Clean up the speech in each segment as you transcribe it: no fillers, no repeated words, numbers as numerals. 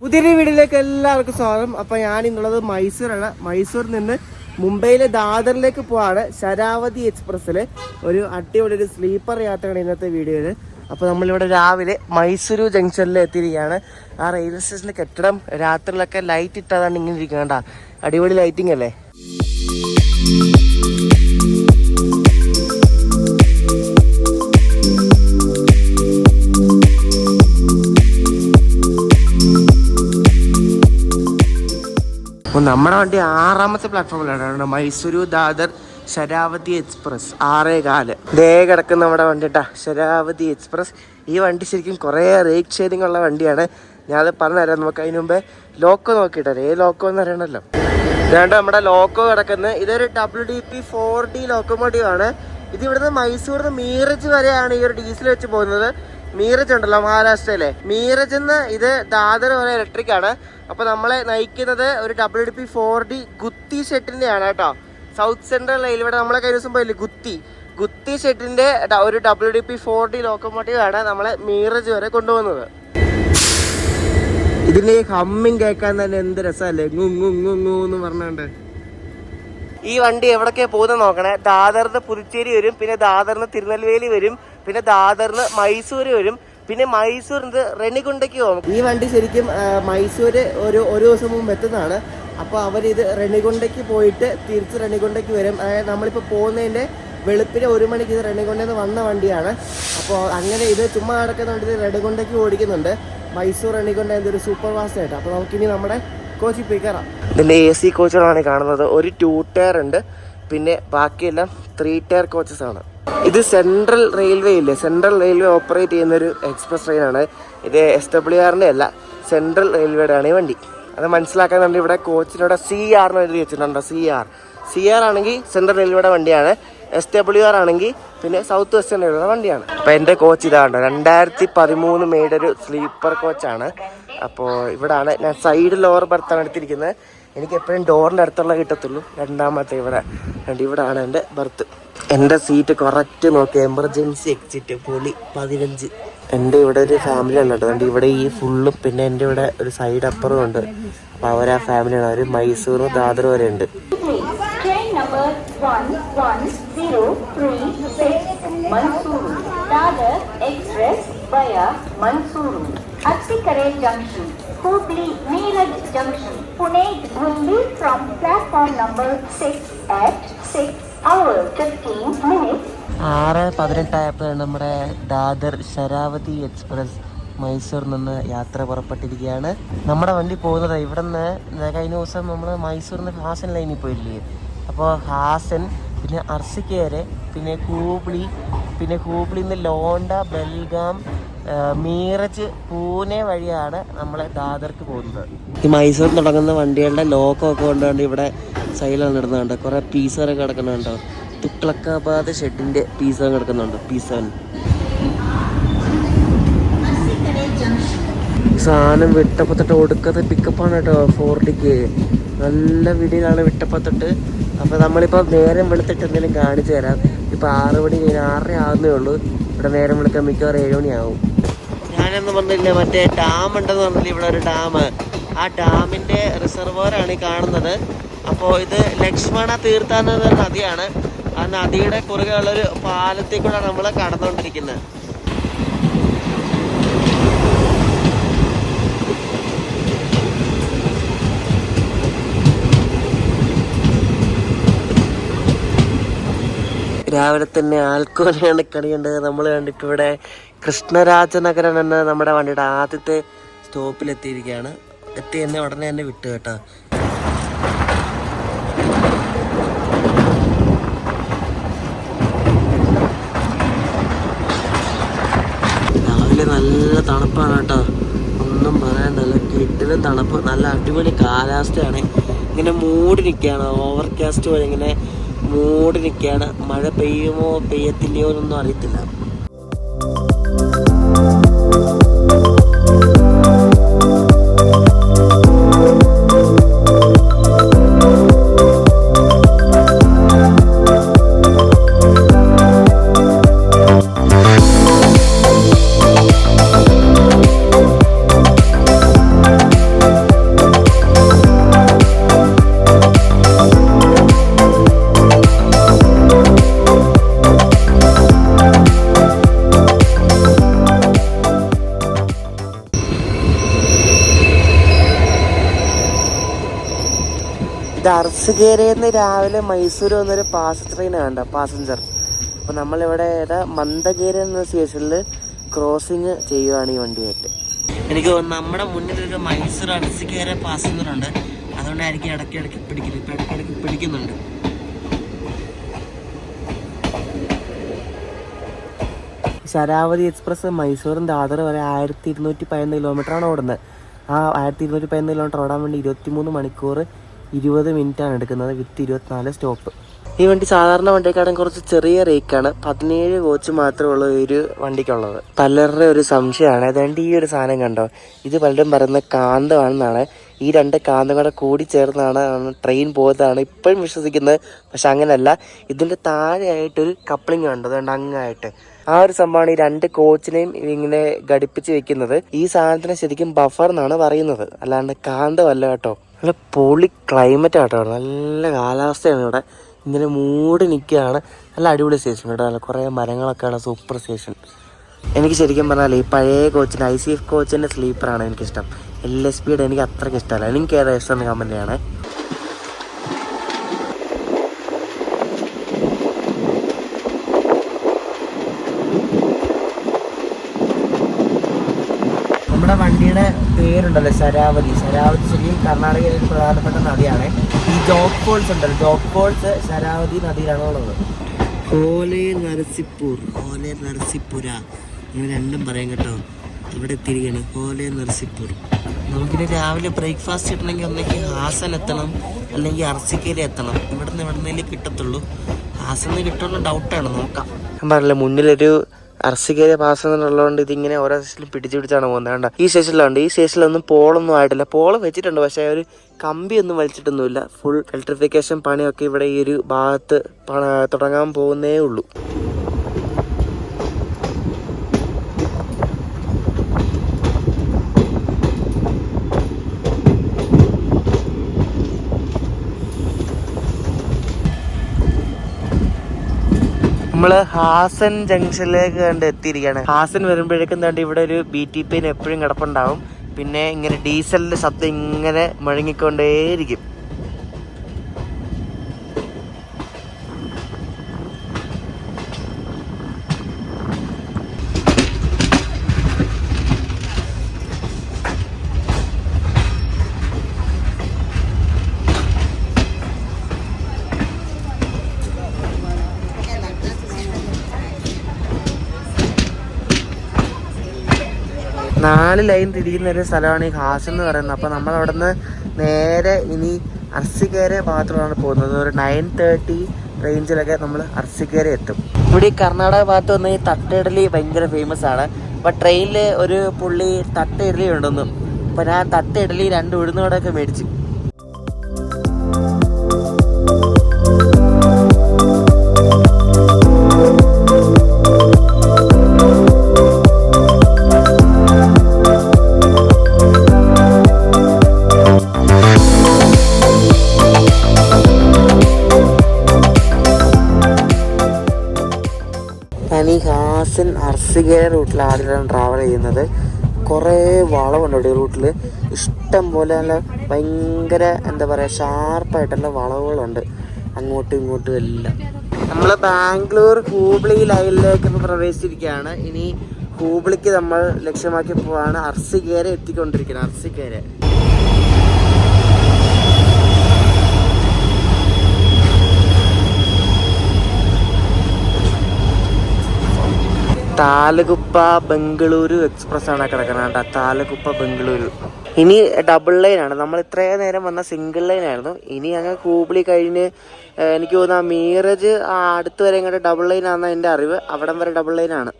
പുതിയൊരു വീഡിയോയിലേക്ക് എല്ലാവർക്കും സ്വാഗതം. അപ്പോൾ ഞാൻ ഇന്നുള്ളത് മൈസൂരാണ്. മൈസൂരിൽ നിന്ന് മുംബൈയിലെ ദാദറിലേക്ക് പോവാണ്. ശരാവതി എക്സ്പ്രസ്സിൽ ഒരു അടിപൊളി ഒരു സ്ലീപ്പർ യാത്രയാണ് ഇന്നത്തെ വീഡിയോയിൽ. അപ്പോൾ നമ്മളിവിടെ രാവിലെ മൈസൂരു ജംഗ്ഷനിൽ എത്തിയിരിക്കുകയാണ്. ആ റെയിൽവേ സ്റ്റേഷനിലെ കെട്ടിടം രാത്രിയിലൊക്കെ ലൈറ്റ് ഇട്ടതാണ് ഇങ്ങനെ ഇരിക്കേണ്ട. അടിപൊളി ലൈറ്റിംഗ് അല്ലേ. അപ്പോൾ നമ്മുടെ വണ്ടി 6ാമത്തെ പ്ലാറ്റ്ഫോമിലാണ്. മൈസൂരു ദാദർ ശരാവതി എക്സ്പ്രസ് 6:15. ദേ കിടക്കുന്ന നമ്മുടെ വണ്ടി കേട്ടാ, ശരാവതി എക്സ്പ്രസ്. ഈ വണ്ടി ശരിക്കും കുറേ റേറ്റ് ഷെയറിംഗ് ഉള്ള വണ്ടിയാണ്. ഞാനത് പറഞ്ഞുതരാം. നമുക്ക് അതിന് മുമ്പേ ലോക്കോ നോക്കിയിട്ടേ. ലോക്കോ എന്ന് അറിയണമല്ലോ. ഇതാണ്ട് നമ്മുടെ ലോക്കോ കിടക്കുന്നത്. ഇതൊരു WDP 4D ലോക്കോമോട്ടീവ് ആണ്. ഇത് ഇവിടുന്ന് മൈസൂരിൽ നിന്ന് മീറജ് വരെയാണ് ഈ ഒരു ഡീസൽ വെച്ച് പോകുന്നത്. മീറജ് ഉണ്ടല്ലോ മഹാരാഷ്ട്രയിലെ, മീറജിൽ നിന്ന് ഇത് ദാദർ വരെ ഇലക്ട്രിക് ആണ്. അപ്പോൾ നമ്മളെ നയിക്കുന്നത് ഒരു WDP 4D ഗുത്തി ഷെട്ടിൻ്റെയാണ് കേട്ടോ. സൗത്ത് സെൻട്രൽ റെയിൽവേയുടെ നമ്മളെ കഴിഞ്ഞ ദിവസം പോയില്ലേ ഗുത്തി ഷെട്ടിൻ്റെ ഒരു WDP 4D ലോക്കോമോട്ടീവ് ആണ് നമ്മളെ മീറജ് വരെ കൊണ്ടുപോകുന്നത്. ഇതിൻ്റെ ഈ ഹമ്മിങ് കേൾക്കാൻ തന്നെ എന്ത് രസമല്ലേ, ഗുങ്ങു എന്ന് പറഞ്ഞുകൊണ്ട്. ഈ വണ്ടി എവിടൊക്കെയാണ് പോകുന്നത് നോക്കണേ. ദാദറിന് പുതുച്ചേരി വരും, പിന്നെ ദാദറിന് തിരുനെൽവേലി വരും, പിന്നെ ദാദറിന് മൈസൂർ വരും, പിന്നെ മൈസൂരിന് റെണിഗുണ്ടയ്ക്ക് പോകും. ഈ വണ്ടി ശരിക്കും മൈസൂര് ഒരു ദിവസം മുമ്പ് എത്തുന്നതാണ്. അപ്പോൾ അവരിത് റെണിഗുണ്ടയ്ക്ക് പോയിട്ട് തിരിച്ച് റെണിഗുണ്ടയ്ക്ക് വരും. അതായത് നമ്മളിപ്പോൾ പോകുന്നതിൻ്റെ വെളുപ്പിന് 1 മണിക്ക് ഇത് റെണിഗുണ്ടയിൽ നിന്ന് വന്ന വണ്ടിയാണ്. അപ്പോൾ അങ്ങനെ ഇത് ചുമ്മാ കിടക്കുന്നുണ്ട്. ഇത് റെണിഗുണ്ടയ്ക്ക് ഓടിക്കുന്നുണ്ട്. മൈസൂർ റെണിഗുണ്ട എന്തൊരു സൂപ്പർ ഫാസ്റ്റ് ആയിട്ട്. അപ്പോൾ നമുക്കിനി നമ്മുടെ കോച്ചിൽ പോയി കയറാം. ഇതിൻ്റെ AC കോച്ചുകളാണ് കാണുന്നത്. ഒരു 2 ടയർ ഉണ്ട്, പിന്നെ ബാക്കിയെല്ലാം 3 ടയർ കോച്ചസ് ആണ്. ഇത് സെൻട്രൽ റെയിൽവേ ഇല്ലേ, സെൻട്രൽ റെയിൽവേ ഓപ്പറേറ്റ് ചെയ്യുന്നൊരു എക്സ്പ്രസ് ട്രെയിനാണ്. ഇത് SWRൻ്റെ അല്ല, സെൻട്രൽ റെയിൽവേയുടെ ആണ് ഈ വണ്ടി. അത് മനസ്സിലാക്കാൻ വേണ്ടി ഇവിടെ കോച്ചിനോടെ CR എന്ന് എഴുതി വെച്ചിട്ടുണ്ടോ. CR ആണെങ്കിൽ സെൻട്രൽ റെയിൽവേയുടെ വണ്ടിയാണ്. SWR ആണെങ്കിൽ പിന്നെ സൗത്ത് വെസ്റ്റേൺ റെയിൽവേയുടെ വണ്ടിയാണ്. അപ്പോൾ എൻ്റെ കോച്ച് ഇതാണ് 2013 മെയ്ഡൊരു സ്ലീപ്പർ കോച്ചാണ്. അപ്പോൾ ഇവിടാണ് ഞാൻ സൈഡ് ലോവർ ബർത്താണ് എടുത്തിരിക്കുന്നത്. എനിക്ക് എപ്പോഴും ഡോറിൻ്റെ അടുത്തുള്ള കിട്ടത്തുള്ളൂ. രണ്ടാമത്തെ ഇവിടാണ് എൻ്റെ ബർത്ത്. എൻ്റെ സീറ്റ് കറക്റ്റ് നോക്കി, എമർജൻസി എക്സിറ്റ് പൊളി 15. എൻ്റെ ഇവിടെ ഒരു ഫാമിലി ആണ് കേട്ടോ. ഇവിടെ ഈ ഫുള്ളും, പിന്നെ എൻ്റെ ഇവിടെ ഒരു സൈഡ് അപ്പറും ഉണ്ട്. അപ്പോൾ അവർ ആ ഫാമിലിയാണ്. അവർ മൈസൂർ ദാദർ വരെ ഉണ്ട്. Pune will leave from platform number 6 at 6 hours 15 minutes. 6:18 ആയപ്പോഴാണ് നമ്മുടെ ദാദർ ശരാവതി എക്സ്പ്രസ് മൈസൂരിൽ നിന്ന് യാത്ര പുറപ്പെട്ടിരിക്കുകയാണ്. നമ്മുടെ വണ്ടി പോകുന്നത് ഇവിടെ നിന്ന്. കഴിഞ്ഞ ദിവസം നമ്മൾ മൈസൂരിൽ നിന്ന് ഹാസൻ ലൈനിൽ പോയില്ലേ. അപ്പോൾ ഹാസൻ, പിന്നെ അർസിക്കേര്, പിന്നെ ഹൂബ്ലിയിൽ നിന്ന് ലോണ്ട, ബെൽഗാം, മീറജ്, പൂനെ വഴിയാണ് നമ്മൾ ദാദർക്ക് പോകുന്നത്. ഈ മൈസൂരിൽ തുടങ്ങുന്ന വണ്ടികളുടെ ലോക്കോ ഒക്കെ കൊണ്ടുകൊണ്ട് ഇവിടെ സൈഡിലാണ് ഇടുന്നുണ്ട്. കുറേ പീസറൊക്കെ കിടക്കുന്നുണ്ടോ. തുക്ലക്കാബാദ് ഷെഡിൻ്റെ പീസ കിടക്കുന്നുണ്ട്. P7 സാധനം വിട്ടപ്പത്തൊട്ട് ഒടുക്കത്തെ പിക്കപ്പാണ് കേട്ടോ. 4Dക്ക് നല്ല വീഡിയോയിലാണ് വിട്ടപ്പത്തൊട്ട്. അപ്പോൾ നമ്മളിപ്പോൾ നേരം വെളുത്തിട്ട് എന്തെങ്കിലും കാണിച്ചു തരാം. ഇപ്പോൾ 6 മണി കഴിഞ്ഞ് 6:30 ആകുന്നേ ഉള്ളൂ. ഇവിടെ നേരം വെളുക്കാൻ മിക്കവാറും 7 മണിയാവും. ഞാനെന്ന് പറഞ്ഞില്ല, മറ്റേ ഡാം ഉണ്ടെന്ന് പറഞ്ഞില്ല, ഇവിടെ ഒരു ഡാം. ആ ഡാമിൻ്റെ റിസർവോയറാണ് ഈ കാണുന്നത്. അപ്പോൾ ഇത് ലക്ഷ്മണ തീർത്ഥ എന്ന നദിയാണ്. ആ നദിയുടെ കുറുകെ ഉള്ളൊരു പാലത്തിൽ കൂടെ നമ്മൾ കടന്നുകൊണ്ടിരിക്കുന്നത്. രാവിലെ തന്നെ ആൽക്കോലയാണ് കണിയുണ്ട്. നമ്മൾ കണ്ടിപ്പോൾ ഇവിടെ കൃഷ്ണരാജനഗരം എന്ന നമ്മുടെ വണ്ടിയുടെ ആദ്യത്തെ സ്റ്റോപ്പിലെത്തിയിരിക്കുകയാണ്. എത്തി തന്നെ ഉടനെ തന്നെ വിട്ടു കേട്ടോ. രാവിലെ നല്ല തണുപ്പാണ് കേട്ടോ, ഒന്നും പറയാണ്ടല്ല. കിട്ടിലും തണുപ്പ്, നല്ല അടിപൊളി കാലാവസ്ഥയാണ്. ഇങ്ങനെ മൂടി നിൽക്കുകയാണ്, ഓവർകാസ്റ്റ് പോലെ ഇങ്ങനെ മൂടി നിൽക്കുകയാണ്. മഴ പെയ്യുമോ പെയ്യത്തില്ലയോ എന്നൊന്നും അറിയത്തില്ല. ഇത് അർസികേരയിൽ നിന്ന് രാവിലെ മൈസൂർ വന്നൊരു ട്രെയിനാണ് പാസഞ്ചർ. അപ്പോൾ നമ്മളിവിടെ മന്ദഗേര എന്ന സ്റ്റേഷനിൽ ക്രോസിങ് ചെയ്യുകയാണ് ഈ വണ്ടിയായിട്ട്. എനിക്ക് തോന്നുന്നു നമ്മുടെ മുന്നിലൊരു മൈസൂർ അർസികേര പാസഞ്ചർ ഉണ്ട്, അതുകൊണ്ടായിരിക്കും ഇടയ്ക്കിടയ്ക്ക് പിടിക്കുന്നത്. ഇപ്പം ഇടയ്ക്കിടയ്ക്ക് പിടിക്കുന്നുണ്ട്. ശരാവതി എക്സ്പ്രസ് മൈസൂരും ദാദർ വരെ 1211 കിലോമീറ്ററാണ് ഓടുന്നത്. ആ 1211 കിലോമീറ്റർ ഓടാൻ വേണ്ടി 23 മണിക്കൂർ 20 മിനിറ്റാണ് എടുക്കുന്നത്, വിത്ത് 24 സ്റ്റോപ്പ്. ഈ വണ്ടി സാധാരണ വണ്ടിയെക്കാളും കുറച്ച് ചെറിയ റേക്കാണ്. 17 കോച്ച് മാത്രമേ ഉള്ളൂ ഈ ഒരു വണ്ടിക്കുള്ളത്. പലരുടെ ഒരു സംശയമാണ്, അതുകൊണ്ട് ഈ ഒരു സാധനം കണ്ടോ, ഇത് പലരും പറയുന്നത് കാന്തമാണെന്നാണ്. ഈ 2 കാന്തങ്ങളുടെ കൂടി ചേർന്നാണ് ട്രെയിൻ പോകുന്നതാണ് ഇപ്പോഴും വിശ്വസിക്കുന്നത്. പക്ഷെ അങ്ങനെയല്ല, ഇതിൻ്റെ താഴെയായിട്ടൊരു കപ്ലിംഗ് ഉണ്ട്, അതുകൊണ്ട് അങ്ങായിട്ട് ആ ഒരു സംഭവമാണ് ഈ 2 കോച്ചിനെയും ഇങ്ങനെ ഘടിപ്പിച്ച് വെക്കുന്നത്. ഈ സാധനത്തിന് ശരിക്കും ബഫർ എന്നാണ് പറയുന്നത്, അല്ലാണ്ട് കാന്തമല്ല കേട്ടോ. നല്ല പൊളി ക്ലൈമറ്റ് ആട്ടോ, നല്ല കാലാവസ്ഥയാണ് ഇവിടെ. ഇങ്ങനെ മൂടി നിൽക്കുകയാണ്. നല്ല അടിപൊളി സ്റ്റേഷൻ കേട്ടോ, നല്ല കുറേ മരങ്ങളൊക്കെയാണ്, സൂപ്പർ സ്റ്റേഷൻ. എനിക്ക് ശരിക്കും പറഞ്ഞാൽ ഈ പഴയ കോച്ചിൻ്റെ ICF കോച്ചിൻ്റെ സ്ലീപ്പറാണ് എനിക്കിഷ്ടം. LSPയുടെ എനിക്ക് അത്രയ്ക്ക് ഇഷ്ടമല്ല. എനിക്ക് ഏതാ ഇഷ്ടം കമ്പനിയാണ്. നമ്മുടെ വണ്ടിയുടെ പേരുണ്ടല്ലോ ശരാവതി. ശരിക്കും കർണാടകയിലെ ഒരു പ്രധാനപ്പെട്ട നദിയാണ്. ഈ ജോഗ് ഫോൾസ് ഉണ്ടല്ലോ, ജോഗ് ഫോൾസ് ശരാവതി നദിയിലാണ് ഉള്ളത്. ഹോലെ നരസിപ്പുര ഇങ്ങനെ രണ്ടും പറയും കേട്ടോ. ഇവിടെ എത്തിയിരിക്കുകയാണ് ഹോലെ നരസിപ്പൂർ. നമുക്കിനി രാവിലെ ബ്രേക്ക്ഫാസ്റ്റ് കിട്ടണമെങ്കിൽ ഒന്നെങ്കിൽ ഹാസൻ എത്തണം, അല്ലെങ്കിൽ അർസിക്കയിൽ എത്തണം. ഇവിടുന്ന് എവിടുന്നേലേ കിട്ടത്തുള്ളൂ. ഹാസനിൽ കിട്ടുമെന്ന് ഡൗട്ടാണ്, നോക്കാം. ഞാൻ പറഞ്ഞില്ലേ മുന്നിലൊരു അർസികേര പാസഞ്ചർ ഉള്ളതുകൊണ്ട് ഇതിങ്ങനെ ഓരോ സ്റ്റേഷനിലും പിടിച്ചാണ് പോകുന്നത്. കണ്ട ഈ സ്റ്റേഷനിലുണ്ട്. ഈ സ്റ്റേഷനിലൊന്നും പോളൊന്നും ആയിട്ടില്ല. പോള് വെച്ചിട്ടുണ്ട്, പക്ഷേ ഒരു കമ്പിയൊന്നും വലിച്ചിട്ടൊന്നുമില്ല. ഫുൾ ഇലക്ട്രിഫിക്കേഷൻ പണിയൊക്കെ ഇവിടെ ഈ ഒരു ഭാഗത്ത് തുടങ്ങാൻ പോകുന്നേ ഉള്ളൂ. നമ്മൾ ഹാസൻ ജംഗ്ഷനിലേക്ക് കണ്ട് എത്തിയിരിക്കുകയാണ്. ഹാസൻ വരുമ്പോഴേക്കും കണ്ട് ഇവിടെ ഒരു BTP എപ്പോഴും കിടപ്പുണ്ടാവും. പിന്നെ ഇങ്ങനെ ഡീസലിന്റെ ശബ്ദം ഇങ്ങനെ മുഴങ്ങിക്കൊണ്ടേയിരിക്കും. നാല് ലൈൻ തിരിയുന്ന ഒരു സ്ഥലമാണ് ഈ ഹാസൻ എന്ന് പറയുന്നത്. അപ്പോൾ നമ്മൾ അവിടെ നിന്ന് നേരെ ഇനി അർസികേര ഭാഗത്തോടാണ് പോകുന്നത്. ഒരു 9:30 റേഞ്ചിലൊക്കെ നമ്മൾ അർസികേര എത്തും. ഇവിടെ ഈ കർണാടക ഭാഗത്ത് വന്ന് ഈ തട്ട് ഇഡലി ഭയങ്കര ഫേമസ് ആണ്. അപ്പോൾ ട്രെയിനിൽ ഒരു പുള്ളി തട്ട് ഇഡലി ഉണ്ടെന്നു. അപ്പോൾ ഞാൻ തട്ട് ഇഡലി 2 ഉഴുന്നുവടയൊക്കെ മേടിച്ചു. ഞാൻ ഈ ഹാസൻ അർസികേര റൂട്ടിൽ ആദ്യമായിട്ടാണ് ട്രാവൽ ചെയ്യുന്നത്. കുറേ വളവുണ്ട് ഈ റൂട്ടിൽ, ഇഷ്ടം പോലെ. നല്ല ഭയങ്കര എന്താ പറയുക, ഷാർപ്പായിട്ടുള്ള വളവുകളുണ്ട് അങ്ങോട്ടും ഇങ്ങോട്ടും എല്ലാം. നമ്മൾ ബാംഗ്ലൂർ ഹൂബ്ലി ലൈനിലേക്ക് പ്രവേശിച്ചിരിക്കുകയാണ്. ഇനി ഹൂബ്ലിക്ക് നമ്മൾ ലക്ഷ്യമാക്കി പോവാണ്. അർസികേര എത്തിക്കൊണ്ടിരിക്കുന്നത്. അർസികേര താലകുപ്പ ബംഗളൂരു എക്സ്പ്രസ് ആണ് കിടക്കുന്നത് കേട്ടോ. താലകുപ്പ ബംഗളൂരു. ഇനി ഡബിൾ ലൈനാണ്. നമ്മൾ ഇത്രയും നേരം വന്ന സിംഗിൾ ലൈൻ ആയിരുന്നു. ഇനി അങ്ങ് ഹൂബ്ലി കഴിഞ്ഞ് എനിക്ക് തോന്നുന്നു മീറജ് അടുത്ത് വരെ ഇങ്ങോട്ട് ഡബിൾ ലൈൻ ആണെന്ന് എൻ്റെ അറിവ്. അവിടം വരെ ഡബിൾ ലൈനാണ്.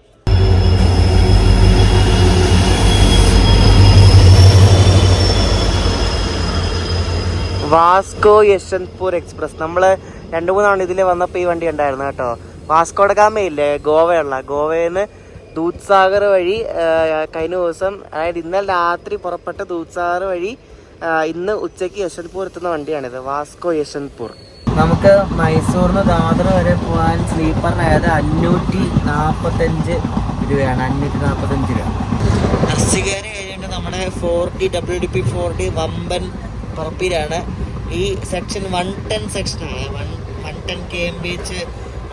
വാസ്കോ യശ്വന്ത്പൂർ എക്സ്പ്രസ്. നമ്മൾ 2-3 തവണ ഇതിൽ വന്നപ്പോൾ ഈ വണ്ടി ഉണ്ടായിരുന്നു കേട്ടോ. വാസ്കോഡഗാമയില്ലേ, ഗോവയിൽ നിന്ന് ദൂദ്സാഗർ വഴി കഴിഞ്ഞ ദിവസം, അതായത് ഇന്നലെ രാത്രി പുറപ്പെട്ട ദൂദ്സാഗർ വഴി ഇന്ന് ഉച്ചയ്ക്ക് യശ്വന്ത്പൂർ എത്തുന്ന വണ്ടിയാണിത്, വാസ്കോ യശ്വന്ത്പൂർ. നമുക്ക് മൈസൂറിന് ദാദർ വരെ പോകാൻ സ്ലീപ്പറിനായത് 545 രൂപയാണ്. 545 രൂപ. അർസികേര കഴിഞ്ഞിട്ട് നമ്മുടെ 4D WDP 4D വമ്പൻ പറപ്പിലാണ്. ഈ സെക്ഷൻ 110 സെക്ഷനാണ്. 110 km/h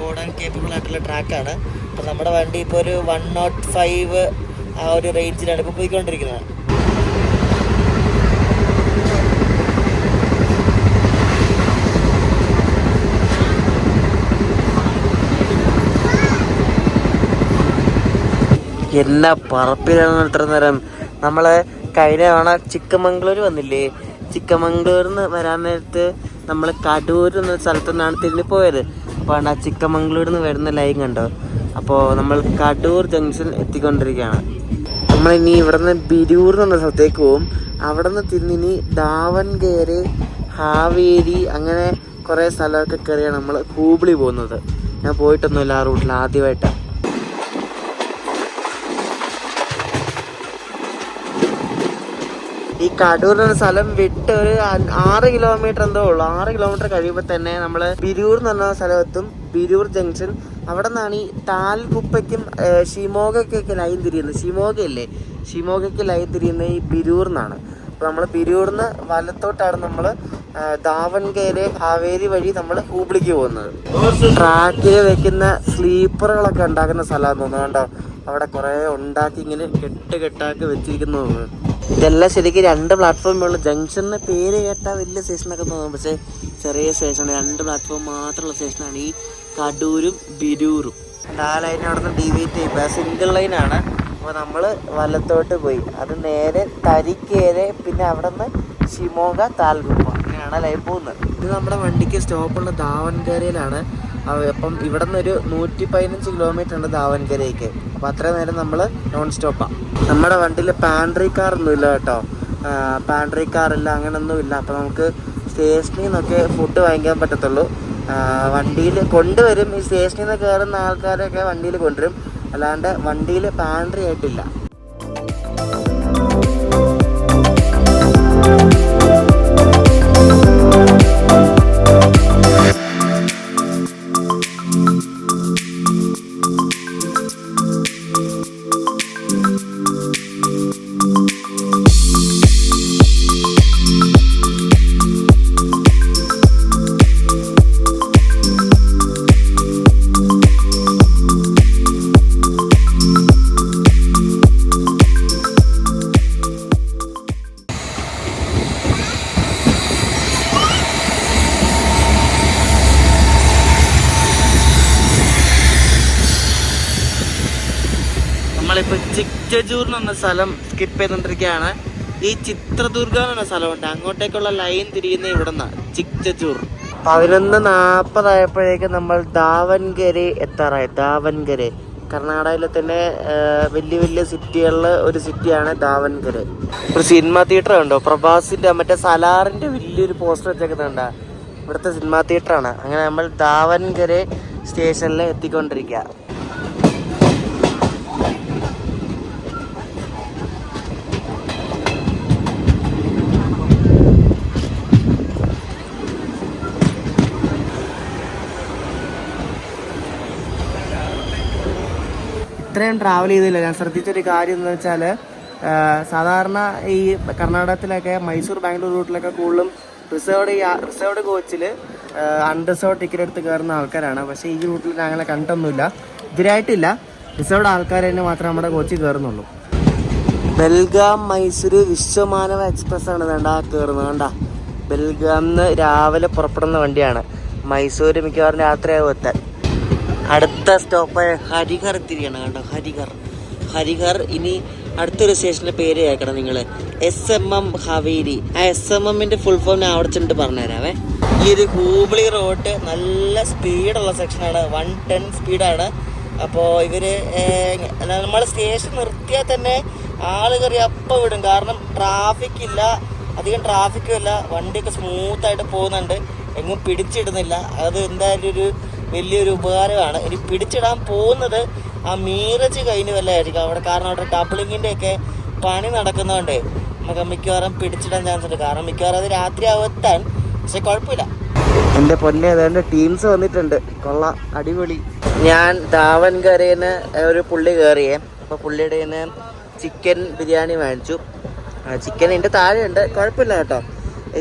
ഓടാൻ കേപ്പബിൾ ആയിട്ടുള്ള ട്രാക്കാണ്. അപ്പോൾ നമ്മുടെ വണ്ടി ഇപ്പോൾ ഒരു 105 ആ ഒരു റേഞ്ചിലാണ് ഇപ്പോൾ പോയിക്കൊണ്ടിരിക്കുന്നത്. എന്നാ പറപ്പിലാണ് ഇത്ര നേരം. നമ്മൾ കഴിഞ്ഞ തവണ ചിക്കമംഗ്ലൂർ വന്നില്ലേ, ചിക്കമംഗ്ലൂരിൽ നിന്ന് വരാൻ നേരത്ത് നമ്മൾ കടൂർ എന്ന സ്ഥലത്തു നിന്നാണ് തിരിഞ്ഞു പോയത്. അപ്പോൾ ആ ചിക്കമംഗ്ലൂരിൽ നിന്ന് വരുന്ന ലൈൻ കണ്ടോ. അപ്പോൾ നമ്മൾ കടൂർ ജംഗ്ഷൻ എത്തിക്കൊണ്ടിരിക്കുകയാണ്. നമ്മളിനി ഇവിടെ നിന്ന് ബിരൂർ എന്ന സ്ഥലത്തേക്ക് പോകും. അവിടെ നിന്ന് തിരിഞ്ഞിനി ദാവൻഗേര്, ഹാവേരി, അങ്ങനെ കുറേ സ്ഥലമൊക്കെ കയറിയാണ് നമ്മൾ ഹൂബ്ലി പോകുന്നത്. ഞാൻ പോയിട്ടൊന്നുമില്ല ആ റൂട്ടിൽ, ആദ്യമായിട്ടാണ്. ഈ കടൂർ എന്ന സ്ഥലം വിട്ട് ഒരു 6 കിലോമീറ്റർ എന്തോ ഉള്ളു. 6 കിലോമീറ്റർ കഴിയുമ്പോൾ തന്നെ നമ്മൾ ബിരൂർ എന്ന് പറഞ്ഞ സ്ഥലത്തും. ബിരൂർ ജംഗ്ഷൻ അവിടെ നിന്നാണ് ഈ താൽകുപ്പയ്ക്കും ഷിമോഗയ്ക്കൊക്കെ ലൈൻ തിരിയുന്നത്. ഷിമോഗയല്ലേ, ഷിമോഗയ്ക്ക് ലൈൻ തിരിയുന്നത് ഈ ബിരൂർ നിന്നാണ്. അപ്പോൾ നമ്മൾ ബിരൂറിന്ന് വലത്തോട്ടാണ് നമ്മൾ ദാവൻഗേര്, ഹാവേരി വഴി നമ്മൾ ഹൂബ്ലിക്ക് പോകുന്നത്. ട്രാക്കിൽ വെക്കുന്ന സ്ലീപ്പറുകളൊക്കെ ഉണ്ടാക്കുന്ന സ്ഥലമാണെന്ന് തോന്നുന്നു. കണ്ടോ, അവിടെ കുറേ ഉണ്ടാക്കി ഇങ്ങനെ കെട്ടാക്കി വെച്ചിരിക്കുന്നു. ഇതെല്ലാം ശരിക്കും 2 പ്ലാറ്റ്ഫോമുള്ള ജംഗ്ഷന് പേര് കേട്ടാൽ വലിയ സ്റ്റേഷനൊക്കെ തോന്നും, പക്ഷേ ചെറിയ സ്റ്റേഷനാണ്. 2 പ്ലാറ്റ്ഫോം മാത്രമുള്ള സ്റ്റേഷനാണ് ഈ കടൂരും ബിരൂറും. ആ ലൈൻ അവിടെ നിന്ന് ഡീവിയേറ്റ് ചെയ്യുമ്പോൾ സിംഗിൾ ലൈനാണ്. അപ്പോൾ നമ്മൾ വലത്തോട്ട് പോയി, അത് നേരെ തരിക്കേരെ, പിന്നെ അവിടെ നിന്ന് ഷിമോഗ, താൽകുപ്പ, അങ്ങനെയാണ് ലൈൻ പോകുന്നത്. ഇത് നമ്മുടെ വണ്ടിക്ക് സ്റ്റോപ്പുള്ള ദാവൻഗേരയിലാണ്. അപ്പം ഇവിടെ നിന്നൊരു 115 കിലോമീറ്റർ ഉണ്ട് ദാവൻഗരയ്ക്ക്. അപ്പോൾ അത്രയും നേരം നമ്മൾ നോൺ സ്റ്റോപ്പാണ്. നമ്മുടെ വണ്ടിയിൽ പാൻട്രി കാർ ഒന്നുമില്ല കേട്ടോ, പാൻട്രി കാറില്ല, അങ്ങനെയൊന്നും ഇല്ല. അപ്പോൾ നമുക്ക് സ്റ്റേഷനിൽ നിന്നൊക്കെ ഫുഡ് വാങ്ങിക്കാൻ പറ്റത്തുള്ളൂ. വണ്ടിയിൽ കൊണ്ടുവരും, ഈ സ്റ്റേഷനിൽ നിന്ന് കയറുന്ന ആൾക്കാരൊക്കെ വണ്ടിയിൽ കൊണ്ടുവരും, അല്ലാണ്ട് വണ്ടിയിൽ പാൻട്രി ആയിട്ടില്ല. നമ്മളിപ്പോൾ ചിക്ചജൂർ എന്ന് പറഞ്ഞ സ്ഥലം സ്കിപ്പ് ചെയ്തുകൊണ്ടിരിക്കുകയാണ്. ഈ ചിത്രദുർഗ എന്ന് പറഞ്ഞ സ്ഥലമുണ്ട്, അങ്ങോട്ടേക്കുള്ള ലൈൻ തിരിയുന്ന ഇവിടെ നിന്നാണ് ചിക്ചജൂർ. 11:40 ആയപ്പോഴേക്കും നമ്മൾ ദാവൻഗരെ എത്താറായി. ദാവൻഗരെ കർണാടകയിലെ തന്നെ വലിയ വലിയ സിറ്റികളിൽ ഒരു സിറ്റിയാണ് ദാവൻഗരെ. ഒരു സിനിമ തിയേറ്റർ ഉണ്ടോ, പ്രഭാസിന്റെ മറ്റേ സലാറിന്റെ വലിയൊരു പോസ്റ്റർ വെച്ചേക്കുന്നുണ്ട്, ഇവിടുത്തെ സിനിമ തിയേറ്ററാണ്. അങ്ങനെ നമ്മൾ ദാവൻഗരെ സ്റ്റേഷനിൽ എത്തിക്കൊണ്ടിരിക്കുക. ഇത്രയും ട്രാവൽ ചെയ്തില്ല. ഞാൻ ശ്രദ്ധിച്ചൊരു കാര്യം എന്ന് വെച്ചാൽ, സാധാരണ ഈ കർണാടകത്തിലൊക്കെ മൈസൂർ ബാംഗ്ലൂർ റൂട്ടിലൊക്കെ കൂടുതലും റിസർവ്ഡ് കോച്ചിൽ അൺറിസർവ്ഡ് ടിക്കറ്റ് എടുത്ത് കയറുന്ന ആൾക്കാരാണ്. പക്ഷേ ഈ റൂട്ടിൽ ഞങ്ങളെ കണ്ടൊന്നുമില്ല, ഇതിനായിട്ടില്ല. റിസർവ്ഡ് ആൾക്കാർ തന്നെ മാത്രമേ നമ്മുടെ കോച്ചിൽ കയറുന്നുള്ളൂ. ബെൽഗാം മൈസൂർ വിശ്വമാനവ എക്സ്പ്രസ് ആണ് വേണ്ട കയറുന്നത്. വേണ്ട, ബെൽഗാമിന്ന് രാവിലെ പുറപ്പെടുന്ന വണ്ടിയാണ്. മൈസൂർ മിക്കവാറും രാത്രിയാകും എത്താൻ. അടുത്ത സ്റ്റോപ്പായ ഹരിഹർ എത്തിരിക്കുകയാണ്. കണ്ടോ, ഹരിഹർ. ഇനി അടുത്തൊരു സ്റ്റേഷൻ്റെ പേര് കേൾക്കണം നിങ്ങൾ, SMM ഹാവേരി. ആ SMMന്റെ ഫുൾ ഫോം ഞാൻ അവിടെ ചെന്നിട്ട് പറഞ്ഞുതരാവേ. ഈ ഒരു ഹൂബ്ലി റോഡ് നല്ല സ്പീഡുള്ള സെക്ഷനാണ്, 110 സ്പീഡാണ്. അപ്പോൾ ഇവർ നമ്മൾ സ്റ്റേഷൻ നിർത്തിയാൽ തന്നെ ആള് കയറി അപ്പം വിടും, കാരണം ട്രാഫിക് ഇല്ല, അധികം ട്രാഫിക്കും ഇല്ല, വണ്ടിയൊക്കെ സ്മൂത്തായിട്ട് പോകുന്നുണ്ട്, എങ്ങും പിടിച്ചിടുന്നില്ല. അത് എന്തായാലും ഒരു വലിയൊരു ഉപകാരമാണ്. ഇനി പിടിച്ചിടാൻ പോകുന്നത് ആ മീറജ് കഴിഞ്ഞ് വല്ലതായിരിക്കും അവിടെ, കാരണം അവിടെ ഡബിളിങ്ങിൻ്റെ ഒക്കെ പണി നടക്കുന്നതുകൊണ്ടേ നമുക്ക് മിക്കവാറും പിടിച്ചിടാൻ ചാൻസ് ഉണ്ട്. കാരണം മിക്കവാറും അത് രാത്രിയാവും എത്താൻ, പക്ഷെ കുഴപ്പമില്ല. എൻ്റെ പൊന്നെ, അതുകൊണ്ട് ടീംസ് വന്നിട്ടുണ്ട്, കൊള്ള, അടിപൊളി. ഞാൻ ദാവൻഗരേന്ന് ഒരു പുള്ളി കയറിയേ. അപ്പോൾ പുള്ളിയുടെ ചിക്കൻ ബിരിയാണി വാങ്ങിച്ചു. ചിക്കൻ എൻ്റെ താഴെയുണ്ട്, കുഴപ്പമില്ല കേട്ടോ.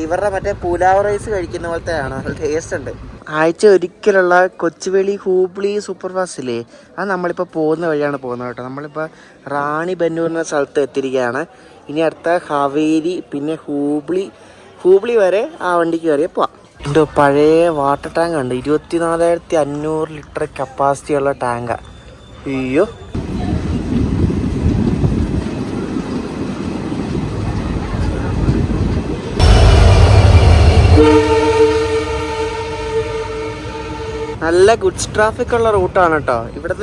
ഇവരുടെ മറ്റേ പുലാവ് റൈസ് കഴിക്കുന്ന പോലത്തെ ആണ്, നല്ല ടേസ്റ്റ് ഉണ്ട്. ആഴ്ച ഒരിക്കലുള്ള കൊച്ചുവേളി ഹൂബ്ലി സൂപ്പർ ഫാസ്റ്റ് ഇല്ലേ, അത് നമ്മളിപ്പോൾ പോകുന്ന വഴിയാണ് പോകുന്നത് കേട്ടോ. നമ്മളിപ്പോൾ റാണി ബന്നൂർ എന്ന സ്ഥലത്ത് എത്തിയിരിക്കുകയാണ്. ഇനി അടുത്ത ഹവേരി, പിന്നെ ഹൂബ്ലി വരെ ആ വണ്ടിക്ക് കയറിയാൽ പോവാം. എന്തോ പഴയ വാട്ടർ ടാങ്ക് ഉണ്ട്, 24,500 ലിറ്റർ കപ്പാസിറ്റി ഉള്ള ടാങ്കാണ്. അയ്യോ, നല്ല ഗുഡ്സ് ട്രാഫിക് ഉള്ള റൂട്ടാണ് കേട്ടോ.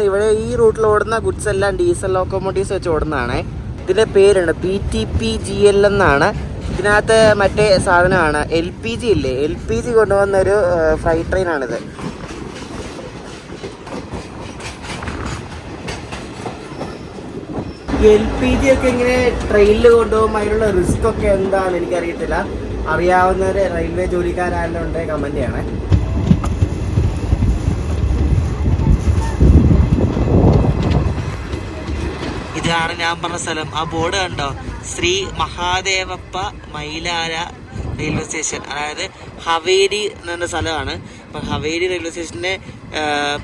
ഇവിടെ ഈ റൂട്ടിൽ ഓടുന്ന ഗുഡ്സ് എല്ലാം ഡീസൽ ലോക്കോമോട്ടീവ്സ് വെച്ച് ഓടുന്നതാണ്. ഇതിൻ്റെ പേരുണ്ട് PTPGL എന്നാണ്. ഇതിനകത്ത് മറ്റേ സാധനമാണ് LPG ഇല്ലേ, LPG കൊണ്ടുവന്നൊരു ഫ്രൈറ്റ് ട്രെയിനാണിത്. LPG ഒക്കെ ഇങ്ങനെ ട്രെയിനിൽ കൊണ്ടുപോകുമ്പോൾ അതിനുള്ള റിസ്ക് ഒക്കെ എന്താണെന്ന് എനിക്കറിയത്തില്ല. അറിയാവുന്നവർ റെയിൽവേ ജോലിക്കാരെല്ലാം ഉണ്ട്, കമൻറ്റ് ചെയ്യണേ. ഇതാണ് ഞാൻ പറഞ്ഞ സ്ഥലം. ആ ബോർഡ് കണ്ടോ, ശ്രീ മഹാദേവപ്പ മൈലാര റെയിൽവേ സ്റ്റേഷൻ, അതായത് ഹവേരി എന്ന സ്ഥലമാണ്. അപ്പം ഹവേരി റെയിൽവേ സ്റ്റേഷൻ്റെ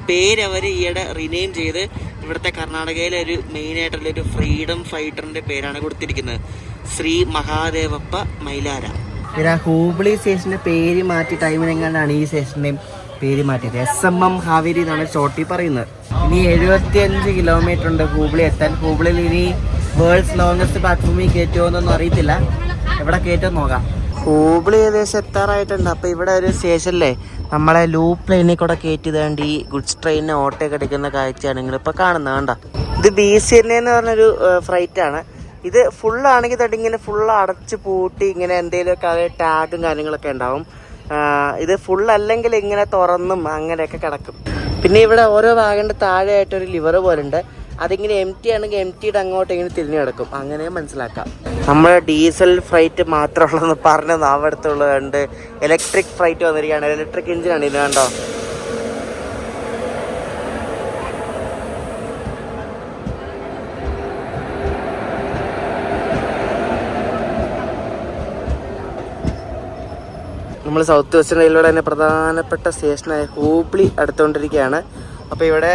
പേര് അവർ ഈയിടെ റിനെയിം ചെയ്ത് ഇവിടുത്തെ കർണാടകയിലെ ഒരു മെയിനായിട്ടുള്ള ഒരു ഫ്രീഡം ഫൈറ്ററിൻ്റെ പേരാണ് കൊടുത്തിരിക്കുന്നത്, ശ്രീ മഹാദേവപ്പ മൈലാര. പിന്നെ ഹൂബ്ലി സ്റ്റേഷൻ്റെ പേര് മാറ്റി ടൈമിനെങ്ങാണ്ടാണ് ഈ സ്റ്റേഷൻ്റെയും പേര് മാറ്റിയത്. SMM ഹാവേരി എന്നാണ് ഷോർട്ടിൽ പറയുന്നത്. ഇനി 75 കിലോമീറ്റർ ഉണ്ട് ഹൂബ്ലി എത്താൻ. ഹൂബ്ലിയിൽ ഇനി വേൾഡ്സ് ലോങ്സ്റ്റ് പ്ലാറ്റ്ഫോമിൽ കയറ്റുമോന്നൊന്നും അറിയത്തില്ല, എവിടെ കയറ്റും നോക്കാം. ഹൂബ്ലി ഏകദേശം എത്താറായിട്ടുണ്ട്. അപ്പോൾ ഇവിടെ ഒരു സ്റ്റേഷനിലെ നമ്മളെ ലൂപ്പ് ലൈനിൽ കൂടെ കയറ്റിയതാണ്ട് ഈ ഗുഡ്സ് ട്രെയിനിന് ഓട്ടയൊക്കെ അടിക്കുന്ന കാഴ്ചയാണ് നിങ്ങളിപ്പോൾ കാണുന്നത്. കണ്ട, ഇത് BCNA എന്ന് പറഞ്ഞൊരു ഫ്ലൈറ്റാണ്. ഇത് ഫുള്ളാണെങ്കിൽ തട്ടിങ്ങനെ ഫുള്ള് അടച്ച് പൂട്ടി ഇങ്ങനെ എന്തെങ്കിലുമൊക്കെ ടാഗും കാര്യങ്ങളൊക്കെ ഉണ്ടാവും. ഇത് ഫുള്ളല്ലെങ്കിൽ ഇങ്ങനെ തുറന്നും അങ്ങനെയൊക്കെ കിടക്കും. പിന്നെ ഇവിടെ ഓരോ വാഗൻ്റെ താഴെയായിട്ടൊരു ലിവർ പോലെ ഉണ്ട്, അതിങ്ങനെ എംറ്റി ആണെങ്കിൽ എംറ്റിയുടെ അങ്ങോട്ട് ഇങ്ങനെ തിരിഞ്ഞു കിടക്കും, അങ്ങനെ മനസ്സിലാക്കാം. നമ്മൾ ഡീസൽ ഫ്ലൈറ്റ് മാത്രമുള്ളതെന്ന് പറഞ്ഞത് അവിടെ അടുത്തുള്ളതുണ്ട്. ഇലക്ട്രിക് ഫ്ലൈറ്റ് വന്നിരിക്കുകയാണ്, ഇലക്ട്രിക് എഞ്ചിനാണ് ഇത് കണ്ടോ. നമ്മൾ സൗത്ത് വെസ്റ്റേൺ റെയിൽവേയുടെ തന്നെ പ്രധാനപ്പെട്ട സ്റ്റേഷനായ ഹൂബ്ലി അടുത്തുകൊണ്ടിരിക്കുകയാണ്. അപ്പോൾ ഇവിടെ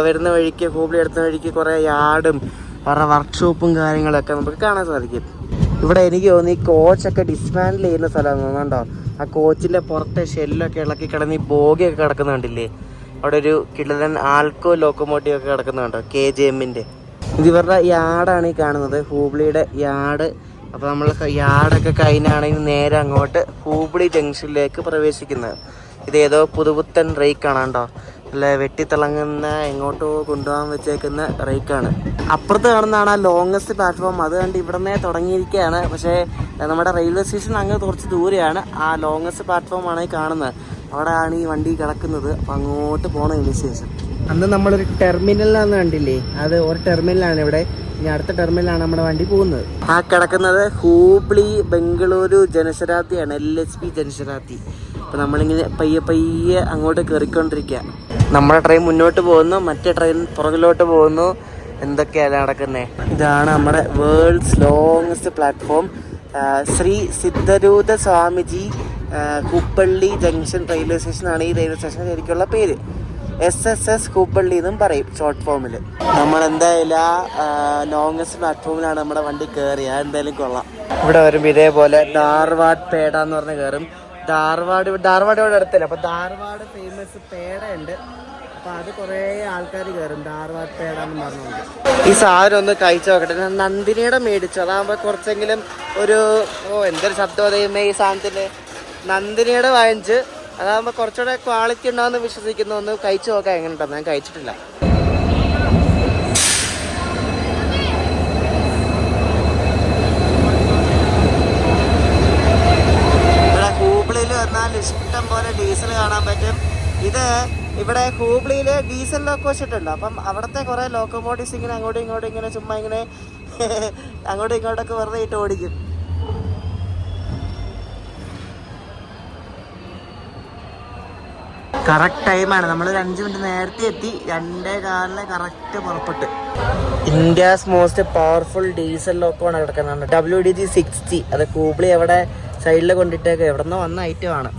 വരുന്ന വഴിക്ക്, ഹൂബ്ലി അടുത്ത വഴിക്ക് കുറേ യാർഡും അവരുടെ വർക്ക്ഷോപ്പും കാര്യങ്ങളൊക്കെ നമുക്ക് കാണാൻ സാധിക്കും. ഇവിടെ എനിക്ക് തോന്നുന്നു ഈ കോച്ചൊക്കെ ഡിസ്മാൻഡിൽ ചെയ്യുന്ന സ്ഥലമാണ് തോന്നുന്നുണ്ടോ. ആ കോച്ചിൻ്റെ പുറത്തെ ഷെല്ലൊക്കെ ഇളക്കി കിടന്ന് ഈ ബോഗിയൊക്കെ കിടക്കുന്ന കണ്ടില്ലേ. അവിടെ ഒരു കിടലൻ ആൾക്കോ ലോക്കോമോട്ടീവ് ഒക്കെ കിടക്കുന്നുണ്ടോ, KGMൻ്റെ. ഇത് ഇവരുടെ യാർഡാണ് ഈ കാണുന്നത്, ഹൂബ്ലിയുടെ യാർഡ്. അപ്പോൾ നമ്മൾ യാർഡൊക്കെ കഴിഞ്ഞാണെങ്കിൽ നേരെ അങ്ങോട്ട് ഹൂബ്ലി ജംഗ്ഷനിലേക്ക് പ്രവേശിക്കുന്നത്. ഇതേതോ പുതുപുത്തൻ റേക്കാണ് കേട്ടോ, അല്ല വെട്ടിത്തിളങ്ങുന്ന എങ്ങോട്ടോ കൊണ്ടുപോകാൻ വെച്ചേക്കുന്ന റേക്കാണ്. അപ്പുറത്ത് കാണുന്നതാണ് ആ ലോങ്ങസ്റ്റ് പ്ലാറ്റ്ഫോം. അത് കണ്ട് ഇവിടെ നിന്നേ തുടങ്ങിയിരിക്കുകയാണ്. പക്ഷേ നമ്മുടെ റെയിൽവേ സ്റ്റേഷൻ അങ്ങ് കുറച്ച് ദൂരെയാണ്. ആ ലോങ്ങസ്റ്റ് പ്ലാറ്റ്ഫോമാണ് ഈ കാണുന്നത്, അവിടെയാണ് ഈ വണ്ടി കിടക്കുന്നത്. അപ്പം അങ്ങോട്ട് പോകണം ഇതിന് ശേഷം. അന്ന് നമ്മളൊരു ടെർമിനലിലാന്ന് കണ്ടില്ലേ, അത് ഒരു ടെർമിനലാണ് ഇവിടെ. ഇനി അടുത്ത ടെർമിനലാണ് നമ്മുടെ വണ്ടി പോകുന്നത്. ആ കിടക്കുന്നത് ഹൂബ്ലി ബംഗളൂരു ജനശതാബ്ദിയാണ്, LHB ജനശതാബ്ദി. അപ്പോൾ നമ്മളിങ്ങനെ പയ്യെ അങ്ങോട്ട് കയറിക്കൊണ്ടിരിക്കുക. നമ്മുടെ ട്രെയിൻ മുന്നോട്ട് പോകുന്നു, മറ്റേ ട്രെയിൻ പുറകിലോട്ട് പോകുന്നു, എന്തൊക്കെയാണ് നടക്കുന്നത്. ഇതാണ് നമ്മുടെ world's longest platform. Shri Siddharudha Swamiji Hubballi junction railway സ്റ്റേഷനാണ് ഈ റെയിൽവേ സ്റ്റേഷൻ ശരിക്കുള്ള പേര്. SSS ഹുബ്ബള്ളി എന്നും പറയും ഷോർട്ട് ഫോമിൽ. നമ്മളെന്തായാലും ആ ലോങ്ങസ്റ്റ് പ്ലാറ്റ്ഫോമിലാണ് നമ്മുടെ വണ്ടി കയറിയ, എന്തായാലും കൊള്ളാം. ഇവിടെ വരുമ്പോൾ ഇതേപോലെ ധാർവാഡ് പേട എന്ന് പറഞ്ഞ് കയറും. ധാർവാഡ് ഇവിടെ അടുത്തല്ല, അപ്പോൾ ധാർവാഡ് ഫേമസ് പേടയുണ്ട്. അപ്പോൾ അത് കുറേ ആൾക്കാർ കയറും, ധാർവാഡ് പേട എന്ന് പറഞ്ഞുകൊണ്ട്. ഈ സാധനം ഒന്ന് കഴിച്ചു നോക്കട്ടെ. ഞാൻ നന്ദിനിയുടെ മേടിച്ചു, അതാകുമ്പോൾ കുറച്ചെങ്കിലും ഒരു എന്തൊരു ശബ്ദം അതേമേ ഈ സാധനത്തിന്. നന്ദിനിയുടെ വാങ്ങിച്ച്, അതാകുമ്പോൾ കുറച്ചുകൂടെ ക്വാളിറ്റി ഉണ്ടാകുമെന്ന് വിശ്വസിക്കുന്നു. ഒന്ന് കഴിച്ചു നോക്കാം എങ്ങനെ ഉണ്ടെന്ന്. ഞാൻ കഴിച്ചിട്ടില്ല. ഇവിടെ ഹൂബ്ലിയിൽ വന്നാൽ ഇഷ്ടം പോലെ ഡീസൽ കാണാൻ പറ്റും. ഇത് ഇവിടെ ഹൂബ്ലിയിൽ ഡീസൽ ലോക്കോഷിട്ടുണ്ട്. അപ്പം അവിടുത്തെ കുറേ ലോക്കോമോട്ടീവ്സ് ഇങ്ങനെ അങ്ങോട്ടും ഇങ്ങോട്ടും ഇങ്ങനെ ചുമ്മാ ഇങ്ങനെ അങ്ങോട്ടും ഇങ്ങോട്ടൊക്കെ വെറുതെ ഇട്ട് ഓടിക്കും. കറക്റ്റ് ടൈമാണ്. നമ്മളൊരു 5 മിനിറ്റ് നേരത്തെ എത്തി. 2:15 കറക്റ്റ് പുറപ്പെട്ട്. ഇന്ത്യാസ് മോസ്റ്റ് പവർഫുൾ ഡീസൽ ലോക്കോണ് കിടക്കുന്നത്, WDG 60. അത് ഹൂബ്ലി എവിടെ സൈഡിൽ കൊണ്ടിട്ടേക്ക് എവിടെ നിന്ന് വന്ന ഐറ്റമാണ്.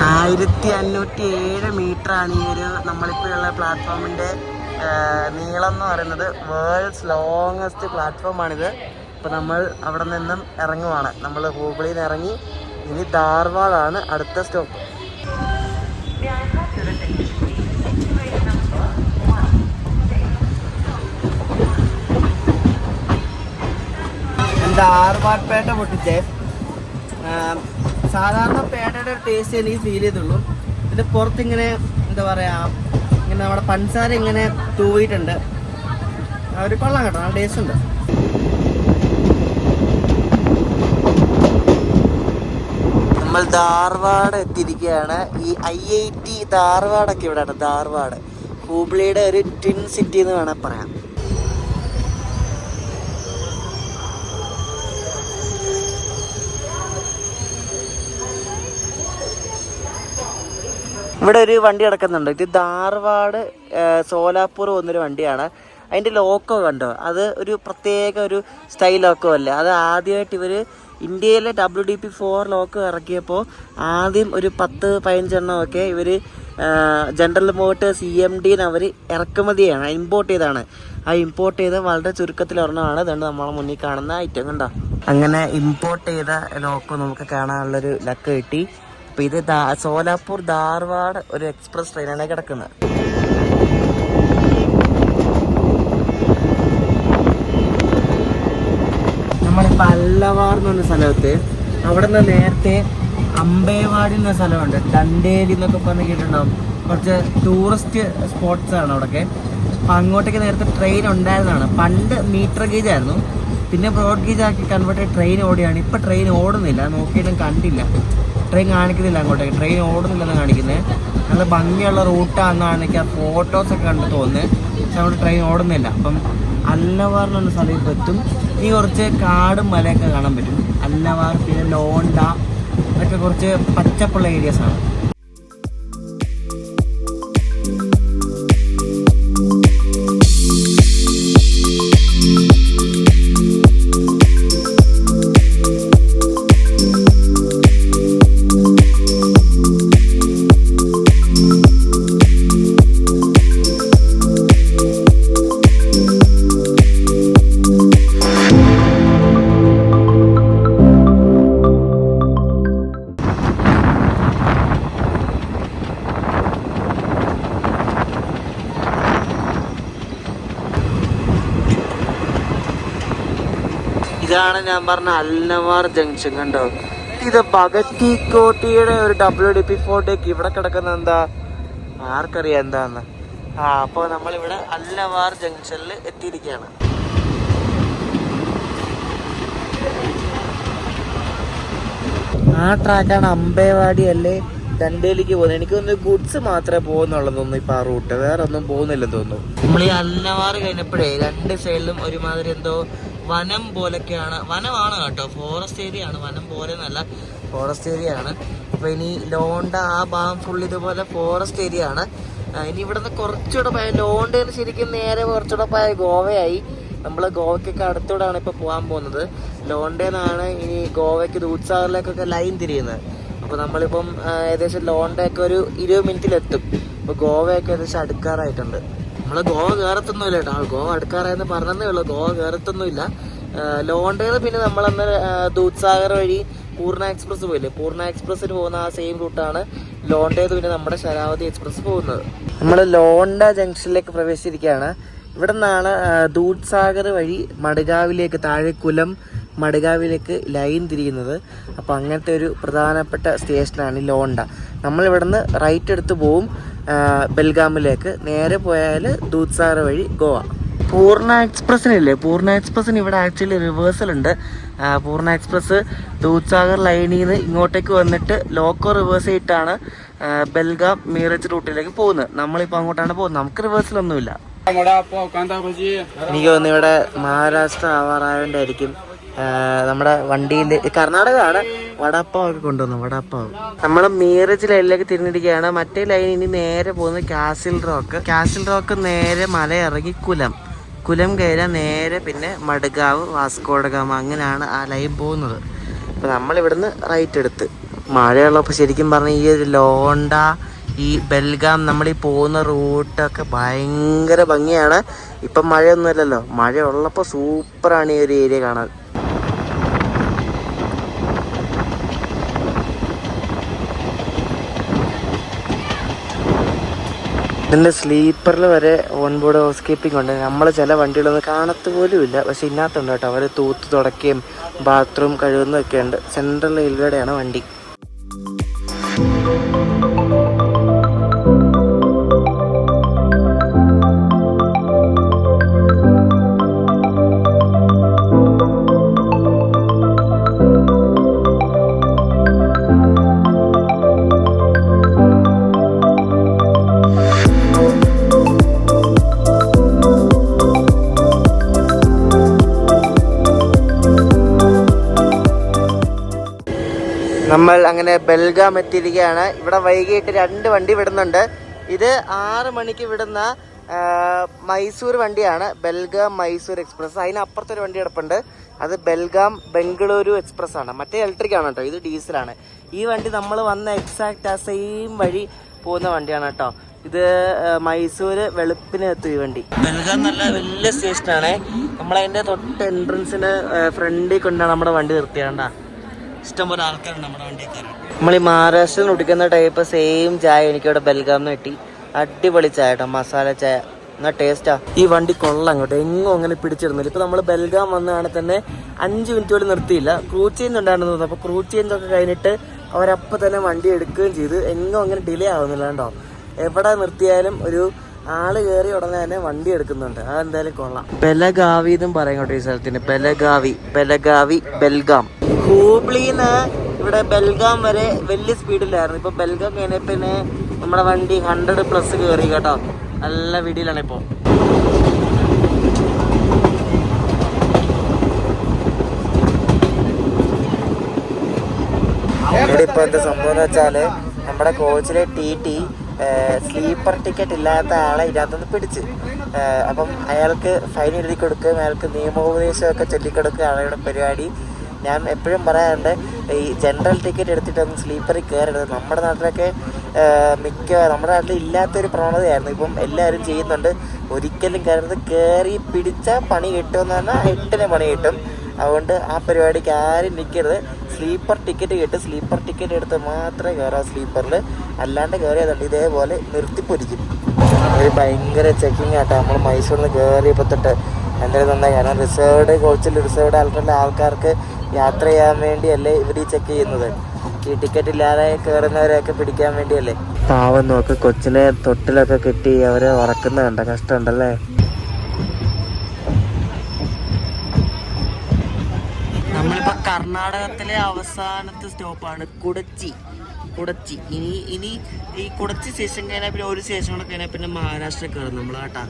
1507 മീറ്ററാണ് ഈ ഒരു നമ്മളിപ്പോഴുള്ള പ്ലാറ്റ്ഫോമിൻ്റെ നീളം എന്ന് പറയുന്നത്. വേൾഡ്സ് ലോങ്ങസ്റ്റ് പ്ലാറ്റ്ഫോമാണിത്. അപ്പോൾ നമ്മൾ അവിടെ നിന്നും ഇറങ്ങുവാണ്. നമ്മൾ ഹൂബ്ലിയിൽ നിന്ന് ഇറങ്ങി ഇനി ധാർവാഡാണ് അടുത്ത സ്റ്റോപ്പ്. ധാർവാഡ് പേട്ട പൊട്ടിച്ചേ. സാധാരണ പേട്ടയുടെ ഒരു ടേസ്റ്റ് എനിക്ക് ഫീൽ ചെയ്തുള്ളൂ. ഇതിൻ്റെ പുറത്തിങ്ങനെ എന്താ പറയുക, ഇങ്ങനെ നമ്മുടെ പഞ്ചസാര ഇങ്ങനെ തൂവിയിട്ടുണ്ട്. ഒരു കൊള്ളാം കേട്ടോ, നല്ല ടേസ്റ്റ് ഉണ്ട്. നമ്മൾ ധാർവാഡ് എത്തിയിരിക്കുകയാണ്. ഈ IIT ധാർവാഡൊക്കെ ഇവിടെയാണ്. ധാർവാഡ് ഹൂബ്ലിയുടെ ഒരു ട്വിൻ സിറ്റി എന്ന് വേണേൽ പറയാം. ഇവിടെ ഒരു വണ്ടി കിടക്കുന്നുണ്ട്. ഇത് ധാർവാഡ് സോലാപ്പൂർ പോകുന്നൊരു വണ്ടിയാണ്. അതിൻ്റെ ലോക്കോ കണ്ടോ, അത് ഒരു പ്രത്യേക ഒരു സ്റ്റൈൽ ലോക്കോ അല്ല. അത് ആദ്യമായിട്ട് ഇവർ ഇന്ത്യയിലെ WDP4 ലോക്കോ ഇറക്കിയപ്പോൾ ആദ്യം ഒരു 10-15 എണ്ണമൊക്കെ ഇവർ ജനറൽ മോട്ടോഴ്സ് EMDന് അവർ ഇറക്കുമതിയാണ്, ഇമ്പോർട്ട് ചെയ്താണ്. ആ ഇമ്പോർട്ട് ചെയ്ത വളരെ ചുരുക്കത്തിൽ ഒരെണ്ണമാണ് ഇതുകൊണ്ട് നമ്മളെ മുന്നിൽ കാണുന്ന ഐറ്റം കണ്ടോ. അങ്ങനെ ഇമ്പോർട്ട് ചെയ്ത ലോക്കോ നമുക്ക് കാണാനുള്ളൊരു ലക്ക് കിട്ടി. അപ്പോൾ ഇത് സോലാപ്പൂർ ധാർവാഡ് ഒരു എക്സ്പ്രസ് ട്രെയിനാണ് കിടക്കുന്നത്. നമ്മളിപ്പോൾ അല്ലവാർ എന്ന് പറഞ്ഞ സ്ഥലത്ത് അവിടെ നിന്ന് നേരത്തെ അമ്പേവാടി എന്ന സ്ഥലമുണ്ട്. ദണ്ടേലി എന്നൊക്കെ പറഞ്ഞ് കേട്ടിട്ടുണ്ടാവും. കുറച്ച് ടൂറിസ്റ്റ് സ്പോട്ട്സ് ആണ് അവിടെയൊക്കെ. അപ്പം അങ്ങോട്ടേക്ക് നേരത്തെ ട്രെയിൻ ഉണ്ടായിരുന്നതാണ്. പണ്ട് മീറ്റർ ഗേജ് ആയിരുന്നു, പിന്നെ ബ്രോഡ് ഗേജ് ആക്കി കൺവേർട്ട് ചെയ്ത് ട്രെയിൻ ഓടിയാണ്. ഇപ്പം ട്രെയിൻ ഓടുന്നില്ല, നോക്കിയിട്ടും കണ്ടില്ല. ട്രെയിൻ കാണിക്കുന്നില്ല അങ്ങോട്ടേക്ക്, ട്രെയിൻ ഓടുന്നില്ലെന്ന് കാണിക്കുന്നത്. നല്ല ഭംഗിയുള്ള റൂട്ടാണെന്നാണ് എനിക്ക് ആ ഫോട്ടോസൊക്കെ കണ്ട് തോന്നുന്നത്. പക്ഷെ അവിടെ ട്രെയിൻ ഓടുന്നില്ല. അപ്പം അല്ലവാർ എന്ന് പറഞ്ഞ സ്ഥലത്ത് എത്തും. ഈ കുറച്ച് കാടും മലയൊക്കെ കാണാൻ പറ്റും. അല്ലവാർ, പിന്നെ ലോണ്ട, അതൊക്കെ കുറച്ച് പച്ചപ്പുള്ള ഏരിയാസാണ്. ഇതാണ് ഞാൻ പറഞ്ഞ അൽനവാർ ജംഗ്ഷൻ. കണ്ടോ, ഇത് ഭഗത് കി കോട്ടിയുടെ ഒരു WDP4 ഡേക്ക് ഇവിടെ കിടക്കുന്ന എന്താ ആർക്കറിയാം എന്താന്ന്. അപ്പോൾ നമ്മളിവിടെ അൽനവാർ ജംഗ്ഷനിൽ എത്തിയിരിക്കുകയാണ്. ആ ട്രാക്കാണ് അമ്പേവാടി അല്ലേ ദണ്ടേലിക്ക് പോകുന്നത്. എനിക്ക് തോന്നുന്നു ഗുഡ്സ് മാത്രമേ പോകുന്നുള്ളൂ തോന്നുന്നു ഇപ്പം ആ റൂട്ട്, വേറെ ഒന്നും പോകുന്നില്ലെന്ന് തോന്നുന്നു. നമ്മൾ ഈ അൽനവാർ കഴിഞ്ഞപ്പോഴേ രണ്ട് സൈഡിലും ഒരുമാതിരി എന്തോ വനം പോലൊക്കെയാണ്. വനമാണ് കേട്ടോ, ഫോറസ്റ്റ് ഏരിയ ആണ്. വനം പോലെ എന്നല്ല, ഫോറസ്റ്റ് ഏരിയ ആണ്. അപ്പോൾ ഇനി ലോണ്ട ആ ഭാഗം ഫുൾ ഇതുപോലെ ഫോറസ്റ്റ് ഏരിയ ആണ്. ഇനി ഇവിടുന്ന് കുറച്ചുകൂടെ പോയ ലോണ്ടയിൽ ശരിക്കും നേരെ കുറച്ചുകൂടെ പോയ ഗോവയായി. നമ്മൾ ഗോവയ്ക്കൊക്കെ അടുത്തൂടെയാണ് ഇപ്പോൾ പോകാൻ പോകുന്നത്. ലോണ്ടയിൽ നിന്നാണ് ഇനി ഗോവയ്ക്ക് ദൂദ്സാഗറിലേക്കൊക്കെ ലൈൻ തിരിയുന്നത്. അപ്പോൾ നമ്മളിപ്പം ഏകദേശം ലോണ്ടയൊക്കെ ഒരു 20 മിനിറ്റിലെത്തും. അപ്പോൾ ഗോവയൊക്കെ ഏകദേശം അടുക്കാറായിട്ടുണ്ട്. നമ്മൾ ഗോവ കയറത്തൊന്നുമില്ല കേട്ടോ, ഗോവ അടുക്കാറായെന്ന് പറഞ്ഞതേ ഉള്ളൂ, ഗോവ കയറത്തൊന്നുമില്ല. ലോണ്ടയിൽ പിന്നെ നമ്മളന്ന് ദൂദ്സാഗർ വഴി പൂർണ്ണ എക്സ്പ്രസ് പോയില്ലേ, പൂർണ്ണ എക്സ്പ്രസ്സിന് പോകുന്ന ആ സെയിം റൂട്ടാണ് ലോണ്ടയിൽ പിന്നെ നമ്മുടെ ശരാവതി എക്സ്പ്രസ് പോകുന്നത്. നമ്മൾ ലോണ്ട ജംഗ്ഷനിലേക്ക് പ്രവേശിച്ചിരിക്കുകയാണ്. ഇവിടെ നിന്നാണ് ദൂദ്സാഗർ വഴി മഡ്ഗാവിലേക്ക്, താഴെ കുലം മഡ്ഗാവിലേക്ക് ലൈൻ തിരിയുന്നത്. അപ്പോൾ അങ്ങനത്തെ ഒരു പ്രധാനപ്പെട്ട സ്റ്റേഷനാണ് ലോണ്ട. നമ്മളിവിടെ നിന്ന് റൈറ്റ് എടുത്ത് പോവും ബെൽഗാമിലേക്ക്. നേരെ പോയാൽ ദൂദ്സാഗർ വഴി ഗോവ. പൂർണ്ണ എക്സ്പ്രസ്സിനില്ലേ, പൂർണ്ണ എക്സ്പ്രസ്സിന് ഇവിടെ ആക്ച്വലി റിവേഴ്സൽ ഉണ്ട്. പൂർണ്ണ എക്സ്പ്രസ് ദൂദ്സാഗർ ലൈനിൽ നിന്ന് ഇങ്ങോട്ടേക്ക് വന്നിട്ട് ലോക്കോ റിവേഴ്സ് ചെയ്തിട്ടാണ് ബെൽഗാം മീറജ് റൂട്ടിലേക്ക് പോകുന്നത്. നമ്മളിപ്പോൾ അങ്ങോട്ടാണ് പോകുന്നത്, നമുക്ക് റിവേഴ്സലൊന്നുമില്ല. എനിക്ക് തോന്നുന്നു ഇവിടെ മഹാരാഷ്ട്ര ആവാറായതുകൊണ്ടായിരിക്കും നമ്മുടെ വണ്ടിയിൽ കർണാടകമാണ് വടാപ്പാവ് ഒക്കെ കൊണ്ടുവന്നു. വടാപ്പാവ് നമ്മൾ മീറജ് ലൈനിലേക്ക് തിരിഞ്ഞിരിക്കുകയാണ്. മറ്റേ ലൈൻ ഇനി നേരെ പോകുന്നത് കാസിൽ റോക്ക്. കാസിൽ റോക്ക് നേരെ മല ഇറങ്ങി കുലം കയറാൻ നേരെ പിന്നെ മഡ്ഗാവ്, വാസ്കോഡഗാമ, അങ്ങനെയാണ് ആ ലൈൻ പോകുന്നത്. അപ്പോൾ നമ്മളിവിടുന്ന് റൈറ്റ് എടുത്ത് മഴയുള്ളപ്പോൾ ശരിക്കും പറഞ്ഞാൽ ഈ ഒരു ലോണ്ട ഈ ബെൽഗാം നമ്മളീ പോകുന്ന റൂട്ടൊക്കെ ഭയങ്കര ഭംഗിയാണ്. ഇപ്പം മഴയൊന്നുമില്ലല്ലോ, മഴ ഉള്ളപ്പോൾ സൂപ്പറാണ് ഈ ഒരു ഏരിയ കാണാൻ. ഇതിൻ്റെ സ്ലീപ്പറിൽ വരെ ഓൺ ബോർഡ് ഹൗസ് കീപ്പിംഗ് ഉണ്ട്. നമ്മൾ ചില വണ്ടികളൊന്നും കാണത്ത് പോലും ഇല്ല, പക്ഷെ ഇതിനകത്തുണ്ട് കേട്ടോ. അവർ തൂത്ത് തുടക്കുകയും ബാത്റൂം കഴുകുന്നതൊക്കെ ഉണ്ട്. സെൻട്രൽ റെയിൽവേയുടെയാണ് വണ്ടി. നമ്മൾ അങ്ങനെ ബെൽഗാം എത്തിയിരിക്കുകയാണ്. ഇവിടെ വൈകിട്ട് 2 വണ്ടി വിടുന്നുണ്ട്. ഇത് 6 മണിക്ക് വിടുന്ന മൈസൂർ വണ്ടിയാണ്, ബെൽഗാം മൈസൂർ എക്സ്പ്രസ്. അതിനപ്പുറത്തൊരു വണ്ടി കിടപ്പുണ്ട്, അത് ബെൽഗാം ബംഗളൂരു എക്സ്പ്രസ് ആണ്. മറ്റേ ഇലക്ട്രിക് ആണ് കേട്ടോ, ഇത് ഡീസലാണ്. ഈ വണ്ടി നമ്മൾ വന്ന എക്സാക്റ്റ് ആ സെയിം വഴി പോകുന്ന വണ്ടിയാണ് കേട്ടോ. ഇത് മൈസൂര് വെളുപ്പിന് എത്തും ഈ വണ്ടി. ബെൽഗാം നല്ല വലിയ സ്റ്റേഷനാണ്. നമ്മളതിൻ്റെ തൊട്ട് എൻട്രൻസിന് ഫ്രണ്ടിൽ കൊണ്ടാണ് നമ്മുടെ വണ്ടി നിർത്തിയാണ്ടാ. ഇഷ്ടംപോലെ ആൾക്കാരുണ്ട് നമ്മുടെ വണ്ടിയൊക്കെ. നമ്മൾ ഈ മഹാരാഷ്ട്രയിൽ കുടിക്കുന്ന ടൈപ്പ് സെയിം ചായ എനിക്കിവിടെ ബെൽഗാമിൽ കിട്ടി. അടിപൊളി ചായ കേട്ടോ, മസാല ചായ, എന്നാൽ ടേസ്റ്റാ. ഈ വണ്ടി കൊള്ളാം കേട്ടോ, എങ്ങും അങ്ങനെ പിടിച്ചിടുന്നില്ല. ഇപ്പോൾ നമ്മൾ ബെൽഗാം വന്നതാണെങ്കിൽ തന്നെ 5 മിനിറ്റ് പോലും നിർത്തിയില്ല. ക്രൂ ചേഞ്ച് ഉണ്ടായിരുന്നു തോന്നുന്നു. അപ്പോൾ ക്രൂ ചേഞ്ച് ഒക്കെ കഴിഞ്ഞിട്ട് അവരപ്പോൾ തന്നെ വണ്ടി എടുക്കുകയും ചെയ്ത്. എങ്ങും അങ്ങനെ ഡിലേ ആവുന്നില്ല കേട്ടോ. എവിടെ നിർത്തിയാലും ഒരു ആള് കയറി ഉടനെ തന്നെ വണ്ടി എടുക്കുന്നുണ്ട്. അതെന്തായാലും കൊള്ളാം. ബെലഗാവി എന്നും പറയും കേട്ടോ ഈ സ്ഥലത്തിന്. ബെലഗാവി ബെൽഗാം. ഹൂബ്ലിന്ന് ഇവിടെ ബെൽഗാം വരെ വലിയ സ്പീഡിലായിരുന്നു. ഇപ്പോൾ ബെൽഗാം കഴിഞ്ഞാൽ പിന്നെ നമ്മുടെ വണ്ടി 100+ കയറി കേട്ടോ. നല്ല വീഡിയോയിലാണ് ഇപ്പോൾ. ഇവിടെ ഇപ്പോൾ എന്താ സംഭവം എന്ന് വെച്ചാൽ നമ്മുടെ കോച്ചിലെ TT സ്ലീപ്പർ ടിക്കറ്റ് ഇല്ലാത്ത ആളെ ഇതിനകത്തുനിന്ന് പിടിച്ച്. അപ്പം അയാൾക്ക് ഫൈൻ എഴുതി കൊടുക്കുകയും അയാൾക്ക് നിയമോപദേശമൊക്കെ ചൊല്ലിക്കൊടുക്കുകയാണ് ഇവിടെ പരിപാടി. ഞാൻ എപ്പോഴും പറയാറുണ്ട്, ഈ ജനറൽ ടിക്കറ്റ് എടുത്തിട്ടൊന്നും സ്ലീപ്പറിൽ കയറരുത്. നമ്മുടെ നാട്ടിലൊക്കെ നമ്മുടെ നാട്ടിൽ ഇല്ലാത്തൊരു പ്രവണതയായിരുന്നു. ഇപ്പം എല്ലാവരും ചെയ്യുന്നുണ്ട്. ഒരിക്കലും കയറരുത്. കയറി പിടിച്ചാൽ പണി കിട്ടുമെന്ന് പറഞ്ഞാൽ 8ന് പണി കിട്ടും. അതുകൊണ്ട് ആ പരിപാടിക്ക് ആരും നിൽക്കരുത്. സ്ലീപ്പർ ടിക്കറ്റ് കിട്ടും. സ്ലീപ്പർ ടിക്കറ്റ് എടുത്ത് മാത്രമേ കയറാം സ്ലീപ്പറിൽ. അല്ലാണ്ട് കയറിയതുണ്ട് ഇതേപോലെ നിർത്തിപ്പൊരിക്കും. ഒരു ഭയങ്കര ചെക്കിങ് ആട്ടോ. നമ്മൾ മൈസൂരിൽ നിന്ന് കയറിയപ്പോൾ തൊട്ട് എന്തായാലും നന്നായി. കാരണം റിസർവ്ഡ് കോച്ചിൽ റിസർവ്ഡ് ആൾക്കാർക്ക് യാത്ര ചെയ്യാൻ വേണ്ടിയല്ലേ ഇവർ ഈ ചെക്ക് ചെയ്യുന്നത്. ഈ ടിക്കറ്റ് ഇല്ലാതെ കയറുന്നവരെയൊക്കെ പിടിക്കാൻ വേണ്ടിയല്ലേ. പാവം നോക്ക്, കൊച്ചിനെ തൊട്ടിലൊക്കെ കെട്ടി അവരെ ഉറക്കുന്ന കണ്ട കഷ്ടമുണ്ടല്ലേ. നമ്മളിപ്പോൾ കർണാടകത്തിലെ അവസാനത്തെ സ്റ്റോപ്പാണ് കുടച്ചി. ഇനി ഈ കുടച്ചി സ്റ്റേഷൻ കഴിഞ്ഞാൽ പിന്നെ ഒരു സ്റ്റേഷൻ കൂടെ കഴിഞ്ഞാൽ പിന്നെ മഹാരാഷ്ട്ര കയറും നമ്മൾ കേട്ടാ.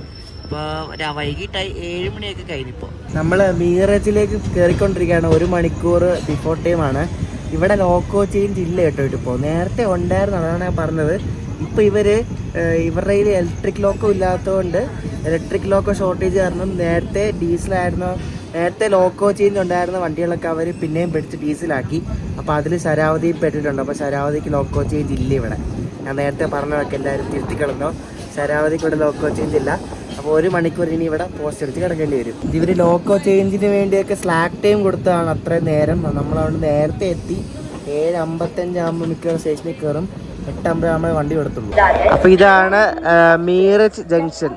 അപ്പോൾ വൈകിട്ടായി 7 മണിയൊക്കെ കഴിഞ്ഞിപ്പോൾ നമ്മൾ മീറജിലേക്ക് കയറിക്കൊണ്ടിരിക്കുകയാണ്. 1 മണിക്കൂർ ബിഫോർ ടൈമാണ്. ഇവിടെ ലോക്കോ ചേഞ്ച് ഇല്ല കേട്ടോ. ഇപ്പോൾ നേരത്തെ ഉണ്ടായിരുന്നു, അതാണ് ഞാൻ പറഞ്ഞത്. ഇപ്പോൾ ഇവരുടെ കയ്യിൽ ഇലക്ട്രിക് ലോക്കോ ഇല്ലാത്തതുകൊണ്ട് ഇലക്ട്രിക് ലോക്കോ ഷോർട്ടേജ് കാരണം നേരത്തെ ഡീസലായിരുന്നു. നേരത്തെ ലോക്കോ ചേഞ്ച് ഉണ്ടായിരുന്ന വണ്ടികളൊക്കെ അവർ പിന്നെയും പിടിച്ച് ഡീസലാക്കി. അപ്പോൾ അതിൽ ശരാവതിയും പെട്ടിട്ടുണ്ട്. അപ്പോൾ ശരാവതിക്ക് ലോക്കോ ചേഞ്ച് ഇല്ല ഇവിടെ. ഞാൻ നേരത്തെ പറഞ്ഞതൊക്കെ എല്ലാവരും തിരുത്തിക്കളഞ്ഞോ. ശരാവതിക്ക് ഇവിടെ ലോക്കോ ചേഞ്ച് ഇല്ല. അപ്പോൾ 1 മണിക്കൂർ ഇനി ഇവിടെ പോസ്റ്റ് അടിച്ച് കിടക്കേണ്ടി വരും. ഇവർ ലോക്കോ ചേഞ്ചിന് വേണ്ടിയൊക്കെ സ്ലാക്ക് ടൈം കൊടുത്തതാണ് അത്രയും നേരം. നമ്മളവിടെ നേരത്തെ എത്തി. 7:55 ആകുമ്പോൾ മിക്കവാറും സ്റ്റേഷനിൽ കയറും. 8:50 ആകുമ്പോൾ വണ്ടി എടുത്തുള്ളൂ. അപ്പോൾ ഇതാണ് മീറജ് ജംഗ്ഷൻ.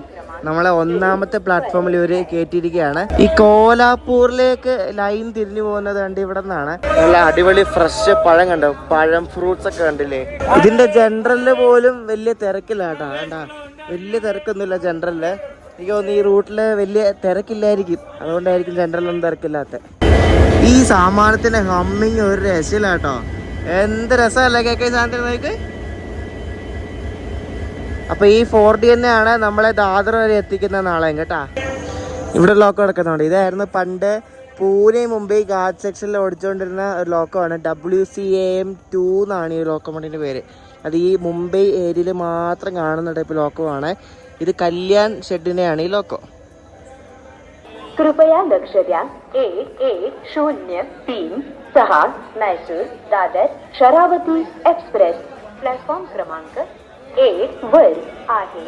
നമ്മളെ 1ാമത്തെ പ്ലാറ്റ്ഫോമിൽ ഇവർ കയറ്റിയിരിക്കുകയാണ്. ഈ കോലാപ്പൂരിലേക്ക് ലൈൻ തിരിഞ്ഞു പോകുന്നത് കണ്ട് ഇവിടെ നിന്നാണ്. നല്ല അടിപൊളി ഫ്രഷ് പഴം കണ്ടോ, പഴം ഫ്രൂട്ട്സ് ഒക്കെ കണ്ടില്ലേ. ഇതിന്റെ ജനറലില് പോലും വലിയ തിരക്കില്ല കേട്ടോ. വേണ്ടാ, വലിയ തിരക്കൊന്നുമില്ല ജനറലില്. എനിക്ക് തോന്നുന്നു ഈ റൂട്ടില് വലിയ തിരക്കില്ലായിരിക്കും, അതുകൊണ്ടായിരിക്കും ജനറലൊന്നും തിരക്കില്ലാത്ത. ഈ സാമാനത്തിന്റെ ഹമ്മിങ് ഒരു രസമില്ല കേട്ടോ. എന്ത് രസമല്ലേ കേൾക്കാൻ സാധനത്തിന് നോക്ക്. അപ്പോൾ ഈ 4D തന്നെയാണ് നമ്മളെ ദാദർ വരെ എത്തിക്കുന്ന നാളെ കേട്ടാ. ഇവിടെ ലോക്കോ എടുക്കുന്നുണ്ട്. ഇതായിരുന്നു പണ്ട് പൂനെ മുംബൈ ഘാട്ട് സെക്ഷനിൽ ഓടിച്ചുകൊണ്ടിരുന്ന ഒരു ലോക്കമാണ്. WCAM2 എന്നാണ് ഈ ലോക്കോമോട്ടീൻ്റെ പേര്. അത് ഈ മുംബൈ ഏരിയയിൽ മാത്രം കാണുന്ന ടൈപ്പ് ലോക്കോ ആണ്. ഇത് കല്യാൺ ഷെഡിനെയാണ് ഈ ലോക്കോ. कृपया लक्ष द्या. 1103 मैसूर दादर शरावती एक्सप्रेस प्लॅटफॉर्म क्रमांक 1 वर आहे.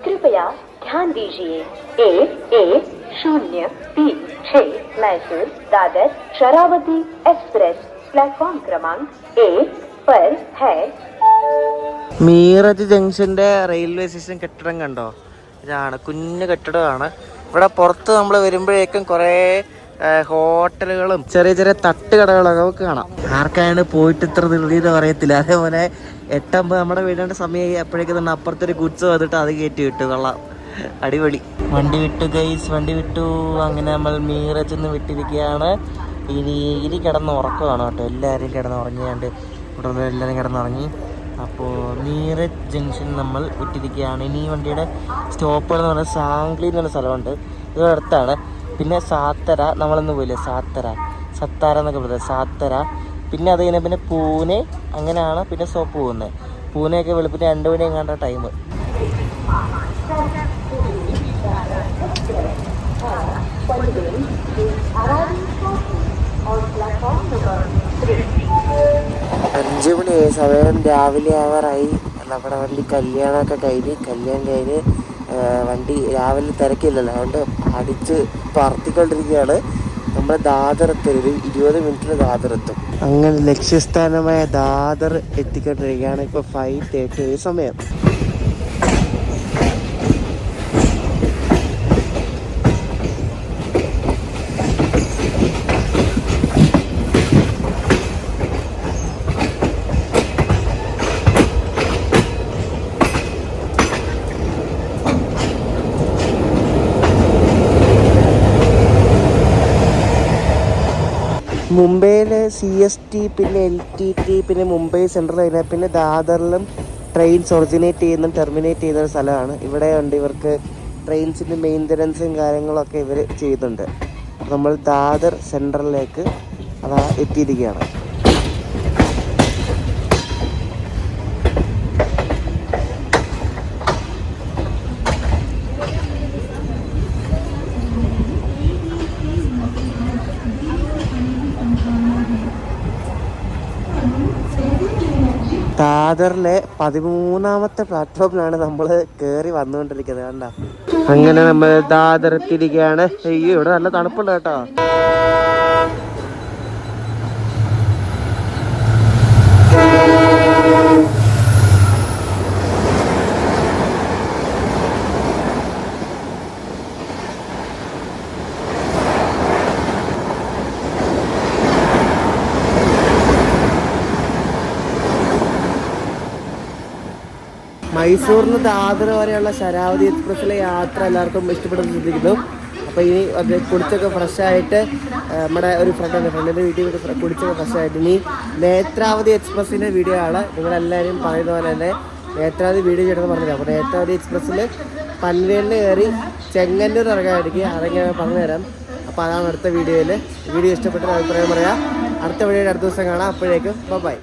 कृपया ध्यान दीजिए. 1103 मैसूर दादर शरावती एक्सप्रेस प्लॅटफॉर्म क्रमांक 1 पर है. മീററ്റ് ജംഗ്ഷന്റെ റെയിൽവേ സ്റ്റേഷൻ കെട്ടിടം കണ്ടോ? ഇതാണ് കുഞ്ഞു കെട്ടിടമാണ്. ഇവിടെ പുറത്ത് നമ്മൾ വരുമ്പോഴേക്കും കുറേ ഹോട്ടലുകളും ചെറിയ ചെറിയ തട്ടുകടകളൊക്കെ കാണാം. ആർക്കാണ് പോയിട്ട് ഇത്ര ധൃതിയെന്ന് അറിയത്തില്ല. അതേപോലെ 8:50 നമ്മുടെ വീടിൻ്റെ സമയമായി. അപ്പോഴേക്കും തന്നെ അപ്പുറത്തൊരു ഗുഡ്സ് വന്നിട്ട് അത് കയറ്റി വിട്ടു. കൊള്ളാം, അടിപൊളി. വണ്ടി വിട്ടു ഗൈസ്, വണ്ടി വിട്ടു. അങ്ങനെ നമ്മൾ മീററ്റ് നിന്ന് വിട്ടിരിക്കുകയാണ്. ഇനി കിടന്ന് ഉറക്കമാണ് കേട്ടോ. എല്ലാവരും കിടന്നുറങ്ങിയാണ്ട് ഇവിടെ എല്ലാവരും കിടന്നുറങ്ങി. അപ്പോൾ മീററ്റ് ജംഗ്ഷൻ നമ്മൾ വിട്ടിരിക്കുകയാണ്. ഇനി ഈ വണ്ടിയുടെ സ്റ്റോപ്പുകൾ എന്ന് പറഞ്ഞാൽ സാംഗ്ലി എന്ന് പറഞ്ഞ സ്ഥലമുണ്ട്, ഇത് അടുത്താണ്. പിന്നെ സാത്തര, നമ്മളൊന്ന് പോയില്ലേ, സത്താര എന്നൊക്കെ പറയുന്നത്, സാത്തര. പിന്നെ അത് കഴിഞ്ഞാൽ പിന്നെ പൂനെ, അങ്ങനെയാണ് പിന്നെ സ്റ്റോപ്പ് പോകുന്നത്. പൂനെയൊക്കെ വെളുപ്പിന് 2 മണി എങ്ങാണ്ട ടൈം. അഞ്ച് മണിയായി, സമയം രാവിലെ ആവാറായി. നമ്മുടെ വണ്ടി കല്യാണം കഴിഞ്ഞ് വണ്ടി രാവിലെ തിരക്കില്ലല്ലോ, അതുകൊണ്ട് അടിച്ച് പറത്തിക്കൊണ്ടിരിക്കുകയാണ്. നമ്മൾ ദാദർ എത്തും, ഒരു 20 മിനിറ്റിൽ ദാദർ എത്തും. അങ്ങനെ ലക്ഷ്യസ്ഥാനമായ ദാദർ എത്തിക്കൊണ്ടിരിക്കുകയാണ്. ഇപ്പോൾ 5:30 സമയം. മുംബൈയിലെ CST, പിന്നെ LTT, പിന്നെ മുംബൈ സെൻട്രൽ കഴിഞ്ഞാൽ പിന്നെ ദാദറിലും ട്രെയിൻസ് ഒറിജിനേറ്റ് ചെയ്യുന്നതും ടെർമിനേറ്റ് ചെയ്യുന്ന ഒരു സ്ഥലമാണ്. ഇവിടെ ഉണ്ട് ഇവർക്ക് ട്രെയിൻസിൻ്റെ മെയിൻ്റനൻസും കാര്യങ്ങളൊക്കെ ഇവർ ചെയ്യുന്നുണ്ട്. നമ്മൾ ദാദർ സെൻട്രലിലേക്ക് അതാ എത്തിയിരിക്കുകയാണ്. ദാദറിലെ 13ാമത്തെ പ്ലാറ്റ്ഫോമിലാണ് നമ്മൾ കയറി വന്നുകൊണ്ടിരിക്കുന്നത്. കണ്ട, അങ്ങനെ നമ്മൾ ദാദർ എത്തിയിരിക്കുകയാണ്. അയ്യോ, ഇവിടെ നല്ല തണുപ്പുണ്ട് കേട്ടോ. മൈസൂറിന് ദാദർ വരെയുള്ള ശരാവതി എക്സ്പ്രസ്സിലെ യാത്ര എല്ലാവർക്കും ഇഷ്ടപ്പെടുന്നു ശ്രദ്ധിക്കുന്നു. അപ്പോൾ ഇനി അത് കുടിച്ചൊക്കെ ഫ്രഷായിട്ട് നമ്മുടെ ഒരു ഫ്രണ്ടിൻ്റെ വീട്ടിൽ കുടിച്ചൊക്കെ ഫ്രഷായിട്ട് ഇനി നേത്രാവതി എക്സ്പ്രസ്സിൻ്റെ വീഡിയോ ആണ്. നിങ്ങളെല്ലാവരും പറയുന്ന പോലെ തന്നെ നേത്രാവതി വീഡിയോ ചെയ്യണമെന്ന് പറഞ്ഞില്ല. അപ്പോൾ നേത്രാവതി എക്സ്പ്രസ്സിൽ പൻവേലിന് കയറി ചെങ്ങന്നൂർ ഇറങ്ങാതിരിക്കുക, അതൊക്കെ പറഞ്ഞുതരാം. അപ്പോൾ അതാണ് അടുത്ത വീഡിയോയിൽ. വീഡിയോ ഇഷ്ടപ്പെട്ട അഭിപ്രായം പറയാം. അടുത്ത വീഡിയോയുടെ അടുത്ത ദിവസം കാണാം. അപ്പോഴേക്കും ബൈ.